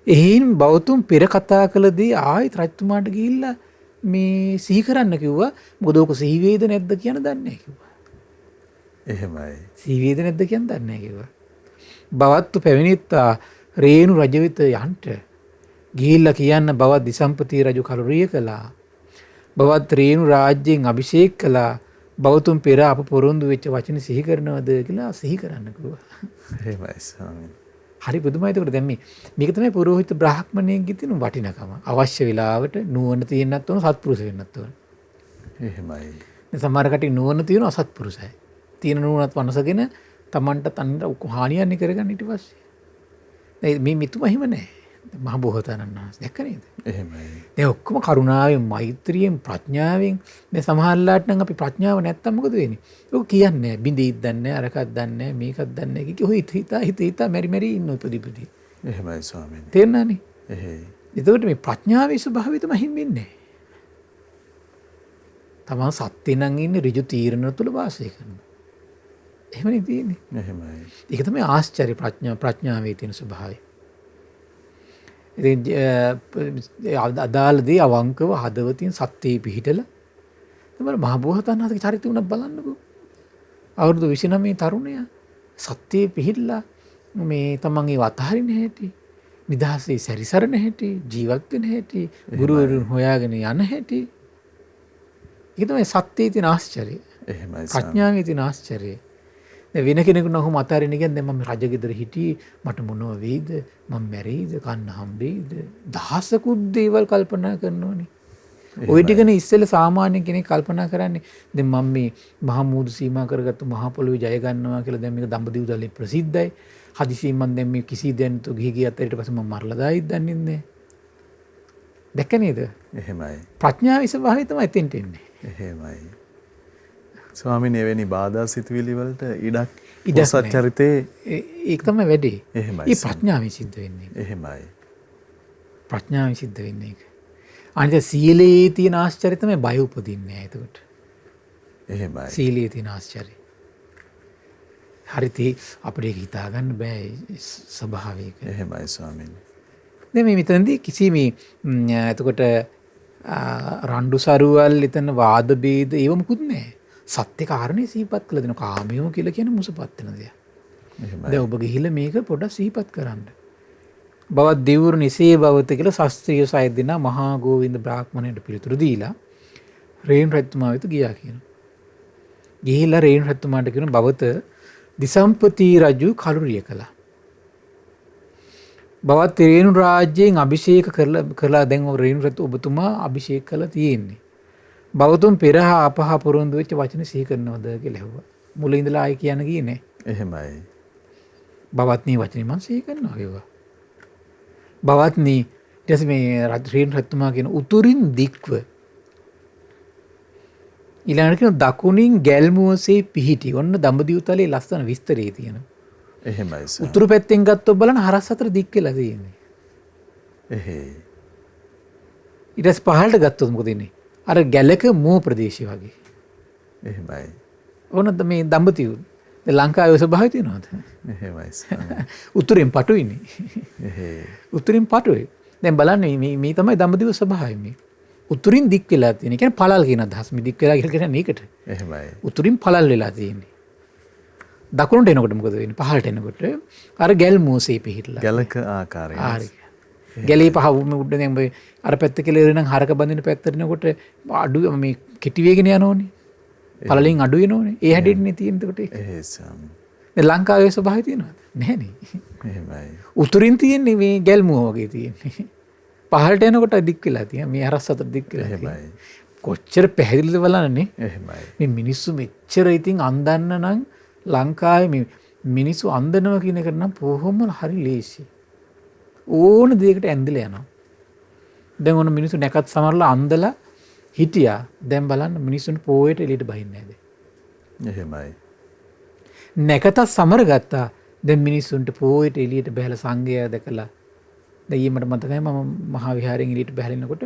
එහෙයින් බෞතුන් පෙර කතා කළ දේ ආයෙත් රජතුමාට ගිහිල්ලා මේ සිහි කරන්න කිව්වා. මොකද ඕක සිහි වේද නැද්ද කියන දන්නේ නැහැ කිව්වා. එහෙමයි. සිහි වේද නැද්ද කියන දන්නේ නැහැ කිව්වා. බවත්තු පැමිණිත්තා රේණු රජ වෙත යන්ට ගිහිල්ලා කියන්න බවත් දිසම්පති රජු කලුරිය කළා. බවත් රේණු රාජ්‍යයෙන් අභිෂේක කළා. බවතුන් පෙර අප පොරොන්දු වෙච්ච වචන සිහි කරනවද කියලා සිහි කරන්න කිව්වා. එහෙමයි ස්වාමීනි. හරි පුදුමයි. ඒකට දැන් මේක තමයි පුරෝහිත බ්‍රාහ්මණයෙක්ගේ තියෙන වටිනකම. අවශ්‍ය වෙලාවට නුවණ තියෙන්නත් ඕන, සත්පුරුෂ වෙන්නත් ඕන. එහෙමයි. දැන් සමහර කටි නුවණ තියෙන අසත්පුරුෂයි. තියෙන නුවණත් වනසගෙන Tamanට තනියට හානියන්නේ කරගන්න ඊට පස්සේ. මේ මිතුම එහෙම නැහැ. මහ බෝසතාණන් වහන්සේ දැක්ක නේද? එහෙමයි. දැන් ඔක්කොම කරුණාවෙන්, මෛත්‍රියෙන්, ප්‍රඥාවෙන්. දැන් සමහරලාට නම් අපි ප්‍රඥාව නැත්තම් මොකද වෙන්නේ? ඔක කියන්නේ බින්දීත් දන්නේ නැහැ, අරකක් දන්නේ නැහැ, මේකක් දන්නේ නැහැ කිය ඔය හිත මෙරි ඉන්න උපදීපදී. එහෙමයි ස්වාමීනි. තේරුණානේ? එහෙයි. එතකොට මේ ප්‍රඥාවේ ස්වභාවය තමයි හිම්බෙන්නේ. තමන් සත්‍ය නම් ඉන්නේ ඍජු තීරණ තුළ වාසය කරනවා. එහෙමනේ තියෙන්නේ. එහෙමයි. ඒක තමයි ආශ්චර්ය ප්‍රඥාවේ තියෙන ස්වභාවය. ඉතින් අදාළදී අවංකව හදවතින් සත්‍යයේ පිහිටලා තමයි මහ බෝසතාණන් වහන්සේගේ චරිතය උනත් බලන්නකෝ. අවුරුදු 29 තරුණයා සත්‍යයේ පිහිටලා මේ තමන්ගේ වතහරින හැටි, නිදහසේ සැරිසරන හැටි, ජීවත් වෙන හැටි, ගුරුවරුන් හොයාගෙන යන හැටි. ඒක තමයි සත්‍යයේ තියෙන ආශ්චර්යය. එහෙමයි. ප්‍රඥාවේ තියෙන ආශ්චර්යය. දැන් වෙන කෙනෙකුට නම් අතාරින්න කියන්නේ දැන් මම රජගෙදර හිටියේ මට මොනව වෙයිද? මම මැරෙයිද? කන්න හම්බෙයිද? දහසකුත් දේවල් කල්පනා කරනෝනේ. ওই ටිකනේ ඉස්සෙල්ල සාමාන්‍ය කෙනෙක් කල්පනා කරන්නේ. දැන් මම මේ මහා මූදු සීමා කරගත්තු මහා පොළොවේ ජය ගන්නවා කියලා දැන් මේක දඹදිව දලේ ප්‍රසිද්ධයි. හදිසියෙන් මම දැන් මේ කිසි දෙයක් තු ගිහි ගියත් ඊට පස්සේ මම මරලා දායිද දන්නේ නැහැ. දැක්ක නේද? එහෙමයි. ප්‍රඥාවේ ස්වභාවය තමයි එතෙන්ට එන්නේ. එහෙමයි. ස්වාමීනි එවැනි බාධා සිතුවිලි වලට ඉඩක් නැහැ. සත්‍යරිතේ ඒක තමයි වැඩේ. එහෙමයි. මේ ප්‍රඥාවෙන් සිද්ධ වෙන්නේ. එහෙමයි. ප්‍රඥාවෙන් සිද්ධ වෙන්නේ ඒක. අනිත් සීලයේ තියෙන ආශ්චර්ය තමයි බය උපදින්නේ නැහැ එතකොට. එහෙමයි. සීලයේ තියෙන ආශ්චර්ය. හරිත අපිට හිතා ගන්න බෑ ස්වභාවයක. එහෙමයි ස්වාමීනි. දැන් මේ මෙතනදී කිසි මේ එතකොට රණ්ඩු සරුවල් එතන වාද ભેද ඒව මුකුත් නැහැ. සත්‍ය කාරණේ සිහිපත් කළ දෙන කාමයෝ කියලා කියන මුසපත් වෙන දෙයක්. එහෙමයි. දැන් ඔබ ගිහිල්ලා මේක පොඩ්ඩක් සිහිපත් කරන්න. බවත් දෙවිවරු නිසේ බවත කියලා ශාස්ත්‍රීය සාය දෙනා මහා ගෝවින්ද බ්‍රාහ්මණයට පිළිතුරු දීලා රේණු රජතුමා වෙත ගියා කියනවා. ගිහිල්ලා රේණු රජතුමාට කියන බවත දිසම්පති රජු කලුරිය කළා. බවත් රේණු රාජ්‍යයෙන් අභිෂේක කරලා දැන් රේණු රජු ඔබතුමා අභිෂේක කළා තියෙන්නේ. බවතුන් පෙර හා අපහ පුරුදු වෙච්ච වචන සිහි කරනවද කියලා ඇහුවා. මුල ඉඳලා ආයි කියන්න ගියේ නෑ. එහෙමයි. බවත්නි වචනේ මම සිහි කරනවා කිව්වා. බවත්නි ඊට මේ රේණු රජතුමා කියන උතුරින් දික්ව ඊළඟට කියන දකුණින් ගැල්මුවසේ පිහිටි. ඔන්න දඹදිව තලයේ ලස්සන විස්තරේ තියෙනවා. එහෙමයි සර්. උතුරු පැත්තෙන් ගත්තොත් බලන හරස් අතර දික් වෙලා තියෙන්නේ. එහෙයි. ඊට පස්සේ පහළට ගත්තොත් මොකද ඉන්නේ? අර ගැලක මෝ ප්‍රදේශය වගේ. එහෙමයි. ඕනද මේ දඹදිව ලංකාවේ ස්වභාවය තියෙනවද? එහෙමයි සර්. උතුරින් පටුයිනේ. එහෙයි. උතුරින් පටුයි. දැන් බලන්න මේ තමයි දඹදිව ස්වභාවය මේ. උතුරින් දික් වෙලා තියෙන. ඒ කියන්නේ පළල් කියන අදහස්. මේ දික් වෙලා කියලා කියන්නේ ඒකට. එහෙමයි. උතුරින් පළල් වෙලා තියෙන්නේ. දකුණට එනකොට මොකද වෙන්නේ? පහළට එනකොට අර ගැල් මෝසේ පිහිටලා. ගැලක ආකාරය. හරි. ගැලේ පහ උඩ දැන් ඔය අර පැත්ත කියලා ඉරනම් හරක බඳින පැත්තට එනකොට අඩු මේ කෙටි වේගෙන යනෝනේ. පළලින් අඩු වෙනෝනේ. ඒ හැඩෙන්නේ තියෙන එතකොට ඒක. එහෙ ස්වාමී. දැන් ලංකාවේ ස්වභාවය තියෙනවද? නැහැනේ. එහෙමයි. උතුරින් තියෙන්නේ මේ ගැල් මුව වගේ තියෙන්නේ. පහළට එනකොට දික් වෙලා තියෙනවා. මේ අරස් අතර දික් වෙලා තියෙනවා. එහෙමයි. කොච්චර පැහැදිලිද බලන්නනේ. එහෙමයි. මේ මිනිස්සු මෙච්චර ඉතින් අන්දන්න නම් ලංකාවේ මේ මිනිස්සු අන්දනවා කියන එක නම් කොහොම හරි ලේසි. ඕන දෙයකට ඇඳලා යනවා. දැන් ඕන මිනිස්සු නැකත් සමරලා අන්දලා හිටියා. දැන් බලන්න මිනිස්සුන්ට පොයට එළියට බහින්නේ නැද? එහෙමයි. නැකතත් සමර ගත්තා. දැන් මිනිස්සුන්ට පොයට එළියට බහැලා සංගය දැකලා දැන් ඊමට මතකයි මම මහා විහාරයෙන් එළියට බහැලෙනකොට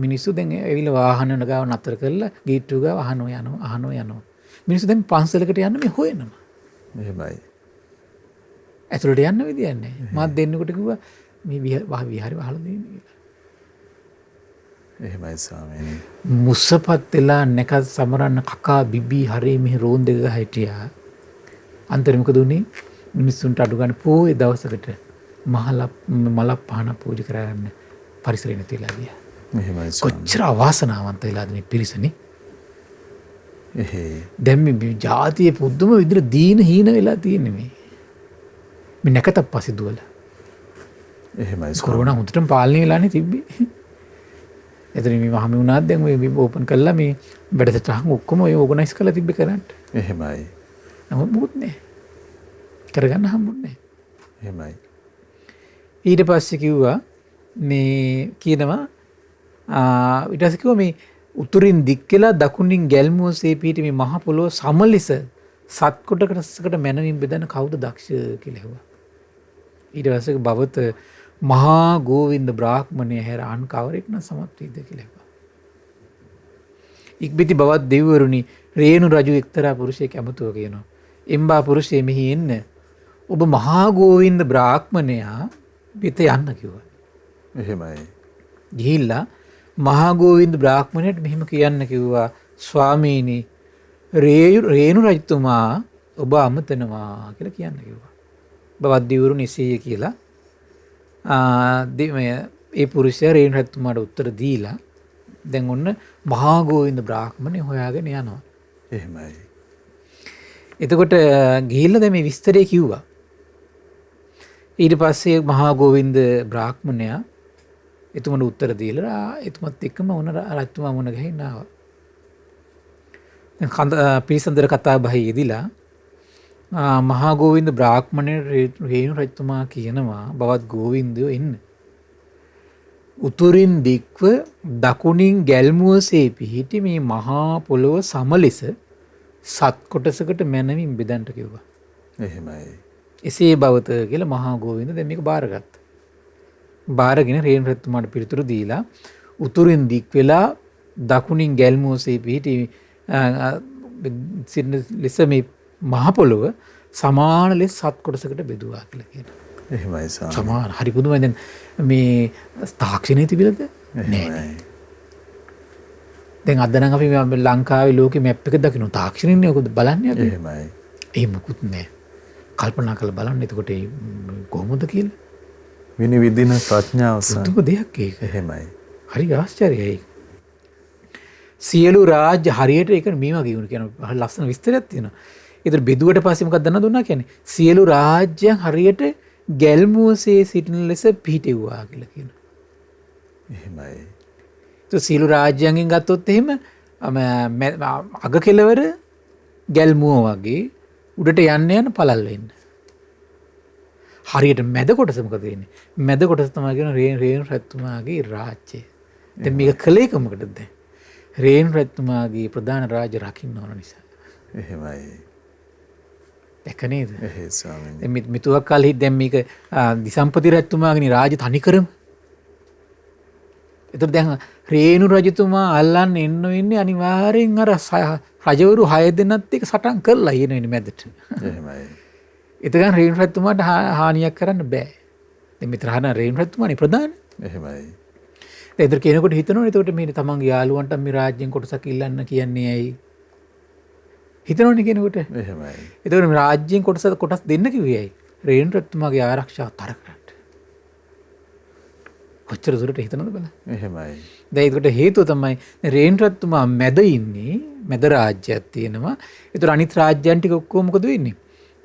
මිනිස්සු දැන් ඇවිල්ලා වාහන ගාව නතර කරලා ගේට්ටුව ගාව අහනවා යනවා. මිනිස්සු දැන් පන්සලකට යන්න මේ හොයනවා. එහෙමයි. ඇතුළට යන්න විදියක් නැහැ. මාත් දෙන්නකොට කිව්වා මේ විහාරේ වහලා දෙන්න කියලා. එහෙමයි ස්වාමීනි. මුස්සපත් වෙලා නැකත් සමරන්න කකා බිබී හරේ මෙහි රෝන් දෙක හිටියා. අන්තරේ මොකද උනේ? මිනිස්සුන්ට අඩු ගන්න පොයේ දවසකට මලක් පහන පූජා කරන්න පරිසරය නැතිලා ගියා. එහෙමයි ස්වාමී. කොච්චර අවාසනාවන්ත වෙලාද මේ පිරිසනේ. එහෙ. දැන් මේ ජාතියේ පුදුම විදිහට දීන හීන වෙලා තියෙන්නේ මේ. මේ නැකතක් පස්සේ දුවලා. එහෙමයි ස්වාමී. කොරෝනා හොඳටම පාලනය වෙලානේ තිබ්බේ. එතන මේ මහමෙ වුණාත් දැන් මේ ඕපන් කළා මේ වැඩසටහන් ඔක්කොම ඔය ඕගනයිස් කරලා තිබ්බේ කරන්න. එහෙමයි. නමුත් මොකුත් නැහැ. කරගන්න හම්බුන්නේ නැහැ. එහෙමයි. ඊට පස්සේ කිව්වා මේ කියනවා ඊට පස්සේ කිව්වා මේ උතුරින් දික් කියලා දකුණින් ගැල්මුවසේ පිහිටි මේ මහ පොළොව සමලිස සත් කොටකට මැනවින් බෙදන කවුද දක්ෂ කියලා ඇහුවා. ඊට පස්සේ බවත මහා ගෝවින්ද බ්‍රාහ්මණය හැර අන් කවරෙක් නම් සමත් වේද කියලා ඇහුවා. ඉක්බිති බවත් දෙවිවරුනි රේණු රජු එක්තරා පුරුෂයෙක් ඇමතුව කියනවා. එම්බා පුරුෂය මෙහි එන්න. ඔබ මහා ගෝවින්ද බ්‍රාහ්මණයා පිට යන්න කිව්වා. එහෙමයි. ගිහිල්ලා මහා ගෝවින්ද බ්‍රාහ්මණයට මෙහෙම කියන්න කිව්වා. ස්වාමීනි රේණු රජතුමා ඔබ අමතනවා කියලා කියන්න කිව්වා. බවත් දෙවිවරුනි එසේය කියලා ඒ පුරුෂයා රේණු රජතුමාට උත්තර දීලා දැන් ඔන්න මහා ගෝවින්ද බ්‍රාහ්මණය හොයාගෙන යනවා. එහෙමයි. එතකොට ගිහිල්ලා දැන් මේ විස්තරය කිව්වා. ඊට පස්සේ මහා ගෝවින්ද බ්‍රාහ්මණයා එතුමට උත්තර දීලා එතුමත් එක්කම වුණ රජතුමා මුණ ගැහින්න ආවා. දැන් පිරිසඳර කතා බහේ යෙදිලා මහා ගෝවින්ද බ්‍රාහ්මණයට රේණු රජතුමා කියනවා බවත් ගෝවින්දයෝ එන්න. උතුරින් දික්ව දකුණින් ගැල්මුවසේ පිහිටි මේ මහා පොළොව සමලෙස සත් කොටසකට මැනවින් බෙදන්න කිව්වා. එහෙමයි. එසේ බවත කියලා මහා ගෝවින්ද දැන් මේක බාරගත්තා. බාරගෙන රේණු රජතුමාට පිළිතුරු දීලා උතුරින් දික් වෙලා දකුණින් ගැල්මුවසේ පිහිටි ලෙස මේ මහ පොළොව සමාන ලෙස සත් කොටසකට බෙදුවා කියලා කියනවා. එහෙමයි ස්වාමී. සමාන හරි පුදුමයි. දැන් මේ තාක්ෂණය තිබිලද? නෑ. දැන් අද නම් අපි ලංකාවේ ලෝකෙ මැප් එක දකින්න තාක්ෂණයනේ ඔක බලන්නේ අපි. එහෙමයි. ඒ මොකුත් නෑ. කල්පනා කරලා බලන්න එතකොට කොහොමද කියලා. විනිවිදින ප්‍රඥාව පුදුම දෙයක් ඒක. එහෙමයි. හරි ආශ්චර්යයි. සියලු රාජ්‍ය හරියට ඒක මේ වගේ වුණ කියන ලස්සන විස්තරයක් තියෙනවා. ඒතර බෙදුවට පස්සේ මොකක්ද දන්න දුන්නා කියන්නේ සියලු රාජ්‍යයන් හරියට ගැල්මුවසේ සිටින ලෙස පිහිටෙව්වා කියලා කියනවා. එහෙමයි. તો සියලු රාජ්‍යයන්ගෙන් ගත්තොත් එහෙම අග කෙළවර ගැල්මුව වගේ උඩට යන්න යන පළල් වෙන්න. හරියට මැද කොටස මොකද වෙන්නේ? මැද කොටස තමයි කියන රේණු රජතුමාගේ රාජ්‍යය. දැන් මේක කලේ කොමකටද දැන්? රේණු රජතුමාගේ ප්‍රධාන රාජ්‍ය රකින්න ඕන නිසා. එහෙමයි. දැක නේද? එහෙයි ස්වාමීනි. දැන් මිතුවක් කාලෙ දැන් මේක දිසම්පති රජතුමාගේ රාජ්‍ය තනිකරම. එතකොට දැන් රේණු රජතුමා අල්ලන්න එන්න වෙන්නේ අනිවාර්යෙන් අර රජවරු 6 දෙනෙක් එක්ක සටන් කරලා යන වෙන්නේ මැදට. එහෙමයි. එතකන් රේණු රජතුමාට හානියක් කරන්න බෑ. දැන් මෙතන හන රේණු රජතුමානේ ප්‍රධාන. එහෙමයි. දැන් ඒතර කෙනෙකුට හිතනවා එතකොට මේ තමන්ගේ යාළුවන්ට මේ රාජ්‍යයෙන් කොටසක් ඉල්ලන්න කියන්නේ ඇයි? හිතනවනේ කෙනෙකුට. එහෙමයි. එතකොට මේ රාජ්‍යයෙන් කොටස් දෙන්න කිව්වේයි. රේණුරත්තුමාගේ ආරක්ෂාව තර කරන්න. කොච්චර දුරට හිතනවද බලන්න. එහෙමයි. දැන් ඒකට හේතුව තමයි රේණුරත්තුමා මැද ඉන්නේ. මැද රාජ්‍යයක් තියෙනවා. ඒතර අනිත් රාජ්‍යයන් ටික ඔක්කොම මොකද වෙන්නේ?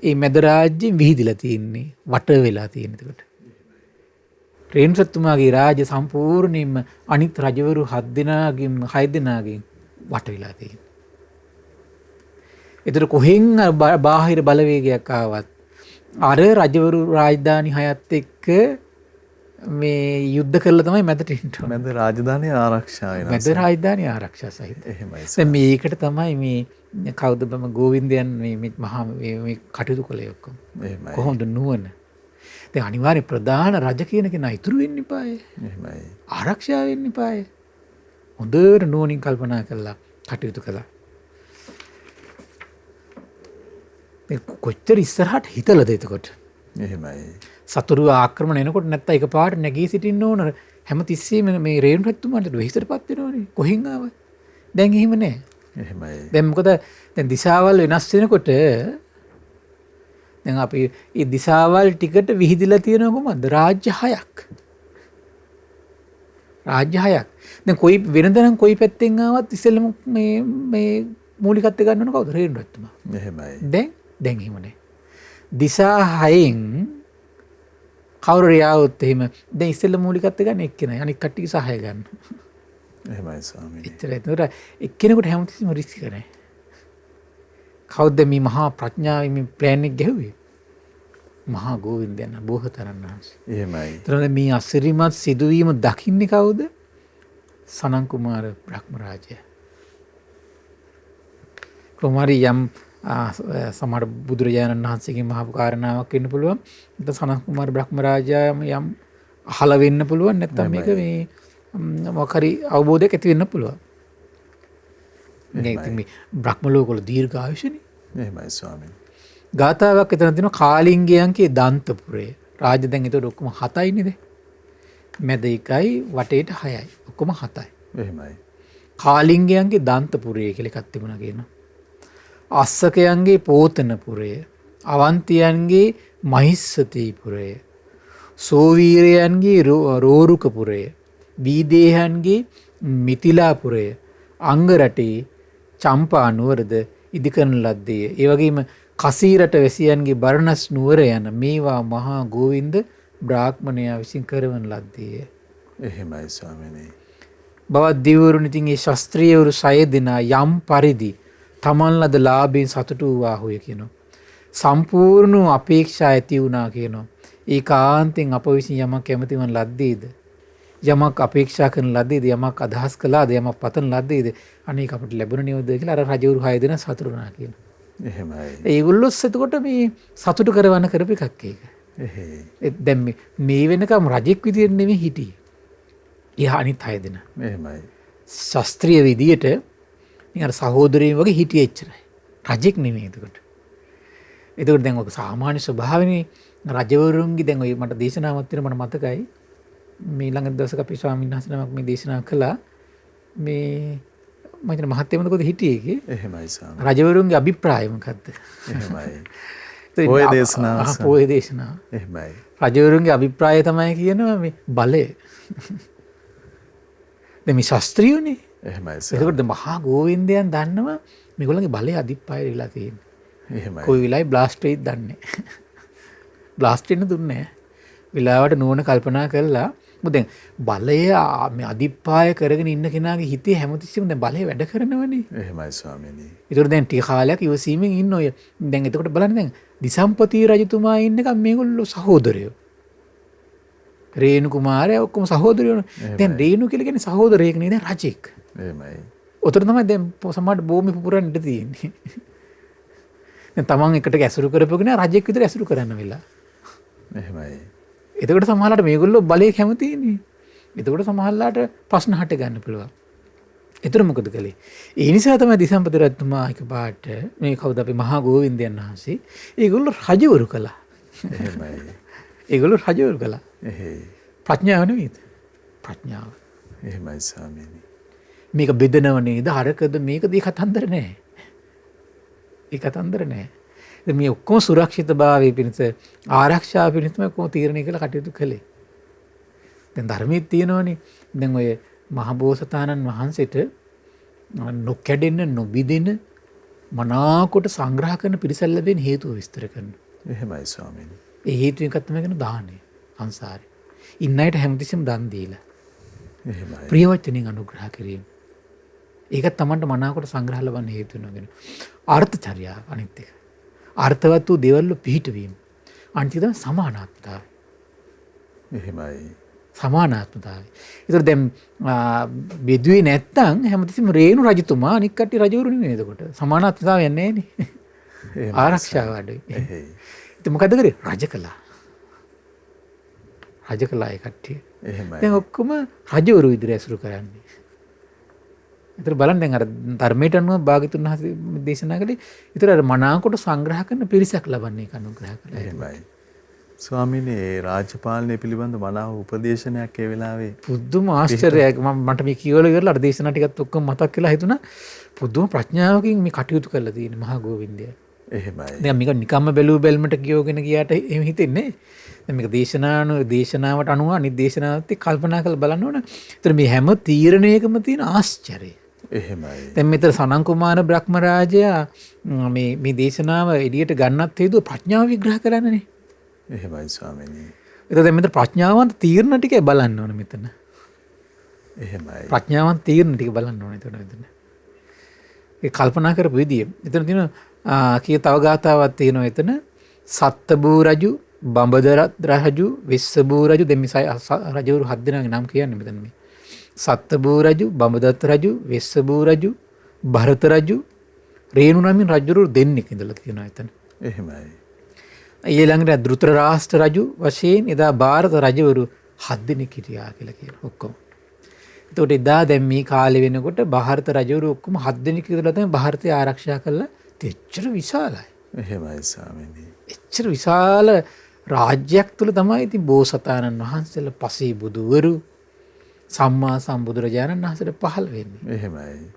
ඒ මැද රාජ්‍යයෙන් විහිදිලා තියෙන්නේ. වට වෙලා තියෙන එතකොට. රේණුරත්තුමාගේ රාජ්‍ය සම්පූර්ණයෙන්ම අනිත් රජවරු 7 දෙනාගෙන් 6 දෙනාගෙන් වට වෙලා තියෙනවා. ඒතර කොහෙන් බාහිර බලවේගයක් ආවත් අර රජවරු රාජධානි 6ත් එක්ක මේ යුද්ධ කරලා තමයි මැදට එන්න ඕනේ. මැද රාජධානිය ආරක්ෂා වෙනවා. මැද රාජධානිය ආරක්ෂා සහිත. එහෙමයි. දැන් මේකට තමයි මේ කවුද බම ගෝවින්දයන් මේ මහා මේ කටයුතු කළේ ඔක්කොම. එහෙමයි. කොහොමද නුවණ? දැන් අනිවාර්ය ප්‍රධාන රජ කියන කෙනා ඉතුරු වෙන්න ඉපාය. එහෙමයි. ආරක්ෂා වෙන්න ඉපාය. හොඳට නුවණින් කල්පනා කරලා කටයුතු කළා. කොච්චර ඉස්සරහට හිතලද එතකොට? එහෙමයි. සතුරු ආක්‍රමණ එනකොට නැත්නම් එකපාරට නැගී සිටින්න ඕන හැම තිස්සෙම මේ රේණුරත්තුමාට වෙහෙසටපත් වෙනවනේ. කොහෙන් ආවත්. දැන් එහෙම නැහැ. එහෙමයි. දැන් මොකද දැන් දිශාවල් වෙනස් වෙනකොට දැන් අපි මේ දිශාවල් ටිකට විහිදිලා තියෙනවා කොහමද? රාජ්‍ය 6ක්. රාජ්‍ය 6ක්. දැන් කොයි වෙනදනම් කොයි පැත්තෙන් ආවත් ඉස්සෙල්ලම මේ මූලිකත්වය ගන්න ඕන කවුද? රේණුරත්තුමා. එහෙමයි. දැන් එහෙම නැහැ. දිශා 6න් කවුරු රියාවොත් එහෙම දැන් ඉස්සෙල්ල මූලිකත්වය ගන්න එක්කෙනයි. අනිත් කට්ටිය සහාය ගන්න. එහෙමයි ස්වාමීනි. එච්චරයි. ඒතර එක්කෙනෙකුට හැමතිස්සෙම රිස්ක් නැහැ. කවුද මේ මහා ප්‍රඥාවෙන් මේ ප්ලෑන් එක ගැහුවේ? මහා ගෝවින්දයන් බෝසතාණන් වහන්සේ. එහෙමයි. ඒතර මේ අසිරිමත් සිදුවීම දකින්නේ කවුද? සනන් කුමාර බ්‍රහ්මරාජය. කුමාරි යම් සමහර බුදුරජාණන් වහන්සේගේ මහපු කාරණාවක් වෙන්න පුළුවන්. නැත්නම් සනත් කුමාර බ්‍රහ්මරාජයාම යම් අහලා වෙන්න පුළුවන්. නැත්නම් මේක මේ මොකක් හරි අවබෝධයක් ඇති වෙන්න පුළුවන්. මේ බ්‍රහ්ම ලෝකවල දීර්ඝ ආයුෂනේ. එහෙමයි ස්වාමීනි. ගාථාවක් එතන තියෙනවා කාලිංගයන්ගේ දන්තපුරේ. රාජ්‍ය දැන් ඒතකොට ඔක්කොම 7යි නේද? මැද 1යි වටේට 6යි. ඔක්කොම 7යි. එහෙමයි. කාලිංගයන්ගේ දන්තපුරේ කියලා එකක් තිබුණා කියනවා. අස්සකයන්ගේ පෝතනපුරය, අවන්තියන්ගේ මහිස්සතිපුරය, සෝවීරයන්ගේ රෝරුකපුරය, වීදේහන්ගේ මිතිලාපුරය, අංගරටේ චම්පා නුවරද ඉදිකරන ලද්දේ. ඒ වගේම කසීරට වැසියන්ගේ බරණස් නුවර යන මේවා මහා ගෝවින්ද බ්‍රාහ්මණයා විසින් කරවන ලද්දේ. එහෙමයි ස්වාමීනි. බවත් දිවවරුන් ඉතින් මේ ශාස්ත්‍රීයවරු 6 දෙනා යම් පරිදි තමන් ලද ලාභයෙන් සතුටු වූවාහුය කියනවා. සම්පූර්ණ අපේක්ෂා ඇති වුණා කියනවා. ඒකාන්තයෙන් අප විසින් යමක් කැමති වන ලද්දේද? යමක් අපේක්ෂා කරන ලද්දේද? යමක් අදහස් කළාද? යමක් පතන ලද්දේද? අනේක අපිට ලැබුණ නේද කියලා අර රජවරු 6 දෙනා සතුටු වුණා කියනවා. එහෙමයි. ඒගොල්ලොස් එතකොට මේ සතුටු කරවන්න කරපු එකක් ඒක. එහෙයි. දැන් මේ වෙනකම් රජෙක් විදියට නෙමෙයි හිටියේ. එහා අනිත් 6 දෙනා. එහෙමයි. ශාස්ත්‍රීය විදියට නිකන් සහෝදරයන් වගේ හිටියේ එච්චරයි. රජෙක් නෙමෙයි එතකොට. එතකොට දැන් ඔක සාමාන්‍ය ස්වභාවනේ රජවරුන්ගේ දැන් ඔය මට දේශනාවක් තියෙනවා මට මතකයි. මේ ළඟ දවසක අපේ ස්වාමීන් වහන්සේ නමක් මේ දේශනා කළා. මේ මම හිතන මහත්යමද කොහෙද හිටියේ ඒකේ? එහෙමයි ස්වාමී. රජවරුන්ගේ අභිප්‍රාය මොකද්ද? එහෙමයි. පොය දේශනාව. පොය දේශනාව. එහෙමයි. රජවරුන්ගේ අභිප්‍රාය තමයි කියනවා මේ බලය. දැන් මේ ශාස්ත්‍රීයනේ. එහෙමයි. ඒකට මහා ගෝවින්දයන් දන්නවා මේගොල්ලන්ගේ බලය අධිප්‍රාය වෙලා තියෙන්නේ. එහෙමයි. කොයි වෙලාවයි බ්ලාස්ට් වෙයිද දන්නේ නැහැ. බ්ලාස්ට් වෙන්න දුන්නේ නැහැ. වෙලාවට නුවණ කල්පනා කළා මොකද දැන් බලය මේ අධිප්‍රාය කරගෙන ඉන්න කෙනාගේ හිතේ හැමතිස්සෙම දැන් බලය වැඩ කරනවනේ. එහෙමයි ස්වාමීනි. ඒතකොට දැන් ටික කාලයක් ඉවසීමෙන් ඉන්න ඔය දැන් එතකොට බලන්න දැන් දිසම්පති රජතුමා ඉන්නකම් මේගොල්ලෝ සහෝදරයෝ. රේණු කුමාරයා ඔක්කොම සහෝදරයෝනේ. දැන් රේණු කියලා කියන්නේ සහෝදරයෙක් නේ දැන් රජෙක්. එහෙමයි. උතර තමයි දැන් සමහරට භූමි පුපුරන්න ඉඩ තියෙන්නේ. දැන් තමන් එකට ඇසුරු කරපුවගෙන රජෙක් විතර ඇසුරු කරන්න වෙලා. එහෙමයි. එතකොට සමහරලාට මේගොල්ලෝ බලය කැමතිනේ. එතකොට සමහරලාට ප්‍රශ්න හට ගන්න පුළුවන්. ඒතර මොකද කළේ? ඒ නිසා තමයි දිසම්පති රජතුමා එකපාරට මේ කවුද අපි මහා ගෝවින්දයන් වහන්සේ ඒගොල්ලෝ රජවරු කළා. එහෙමයි. ඒගොල්ලෝ රජවරු කළා. එහෙයි. ප්‍රඥාව නෙවෙයිද? ප්‍රඥාව. එහෙමයි ස්වාමීනි. මේක බෙදනව නේද? අරකද මේකද? ඒ කතන්දර නෑ. ඒ කතන්දර නෑ. ඉතින් මේ ඔක්කොම සුරක්ෂිතභාවය පිණිස ආරක්ෂාව පිණිසම කොහොම තීරණය කළ කටයුතු කළේ. දැන් ධර්මයේ තියෙනවනේ. දැන් ඔය මහබෝසතාණන් වහන්සේට නොකැඩෙන්න නොබිදෙන මනාකොට සංග්‍රහ කරන පිරිසක් ලැබෙන හේතුව විස්තර කරනවා. එහෙමයි ස්වාමීනි. ඒ හේතු එකක් තමයි කියන දානය. සංසාරේ. ඉන්න අයට හැමතිස්සෙම දන් දීලා. එහෙමයි. ප්‍රිය වචනෙන් අනුග්‍රහ කිරීම. ඒකත් Tamanට මනාකොට සංග්‍රහ ලබන්න හේතු වෙනවා. අර්ථචර්යාව අනිත් එක. අර්ථවත් වූ දේවල් වල පිහිටවීම. අනිත් එක තමයි සමානාත්මතාවය. එහෙමයි. සමානාත්මතාවය. ඒතර දැන් බෙදුවේ නැත්තම් හැමතිස්සෙම රේණු රජතුමා අනික් කට්ටිය රජවරු නෙමෙයි එතකොට. සමානාත්මතාවයක් නැහැ නේ. ආරක්ෂාව අඩුයි. එහෙයි. ඉතින් මොකද කරේ? රජ කළා. රජ කළා ඒ කට්ටිය. එහෙමයි. දැන් ඔක්කොම රජවරු විදිහට ඇසුරු කරන්නේ. ඒතර බලන්න දැන් අර ධර්මයට අනුව භාග්‍යතුන් වහන්සේ දේශනා කළේ ඒතර අර මනාකොට සංග්‍රහ කරන පිරිසක් ලබන්නේ ඒක අනුග්‍රහ කළා. එහෙමයි. ස්වාමීනි ඒ රාජ්‍යපාලනය පිළිබඳ මනාව උපදේශනයක් ඒ වෙලාවේ පුදුම ආශ්චර්යයක්. මට මේ කියවලා ඉවරලා අර දේශනා ටිකත් ඔක්කොම මතක් වෙලා හිතුණා පුදුම ප්‍රඥාවකින් මේ කටයුතු කරලා තියෙන මහා ගෝවින්දය. එහෙමයි. දැන් මේක නිකම්ම බැලුව බැලමට කියෝගෙන ගියාට එහෙම හිතෙන්නේ. දැන් මේක දේශනාවට අනුව අනිත් දේශනාවත් එක්ක කල්පනා කරලා බලන්න ඕන. ඒතර මේ හැම තීරණයකම තියෙන ආශ්චර්යය. එහෙමයි. දැන් මෙතන සනන් කුමාර බ්‍රහ්මරාජයා මේ දේශනාව එළියට ගන්නත් හේතුව ප්‍රඥාව විග්‍රහ කරන්නනේ. එහෙමයි ස්වාමීනි. ඒතර දැන් මෙතන ප්‍රඥාවන්ත තීරණ ටික බලන්න ඕන මෙතන. එහෙමයි. ප්‍රඥාවන්ත තීරණ ටික බලන්න ඕන මෙතන. ඒ කල්පනා කරපු විදිය. එතන තියෙන තව ගාතාවක් තියෙනවා එතන. සත්තබූ රජු, බඹදරත් රජු, විස්සබූ රජු දැන් මේ රජවරු 7 දෙනාගේ නම් කියන්නේ මෙතන මේ. සත්තබූ රජු, බඹදත්ත රජු, විස්සබූ රජු, භරත රජු, රේණු නමින් රජවරු දෙන්නෙක් ඉඳලා තියෙනවා එතන. එහෙමයි. ඊළඟට ධෘතරාෂ්ට්‍ර රජු වශයෙන් එදා ಭಾರತ රජවරු 7 දෙනෙක් හිටියා කියලා කියනවා ඔක්කොම. එතකොට එදා දැන් මේ කාලේ වෙනකොට ಭಾರತ රජවරු ඔක්කොම 7 දෙනෙක් ඉඳලා තමයි ಭಾರತය ආරක්ෂා කරලා එච්චර විශාලයි. එහෙමයි ස්වාමීනි. එච්චර විශාල රාජ්‍යයක් තුල තමයි ඉතින් බෝසතාණන් වහන්සේලා පසේ බුදුවරු සම්මා සම්බුදුරජාණන් වහන්සේට පහළ වෙන්නේ. එහෙමයි.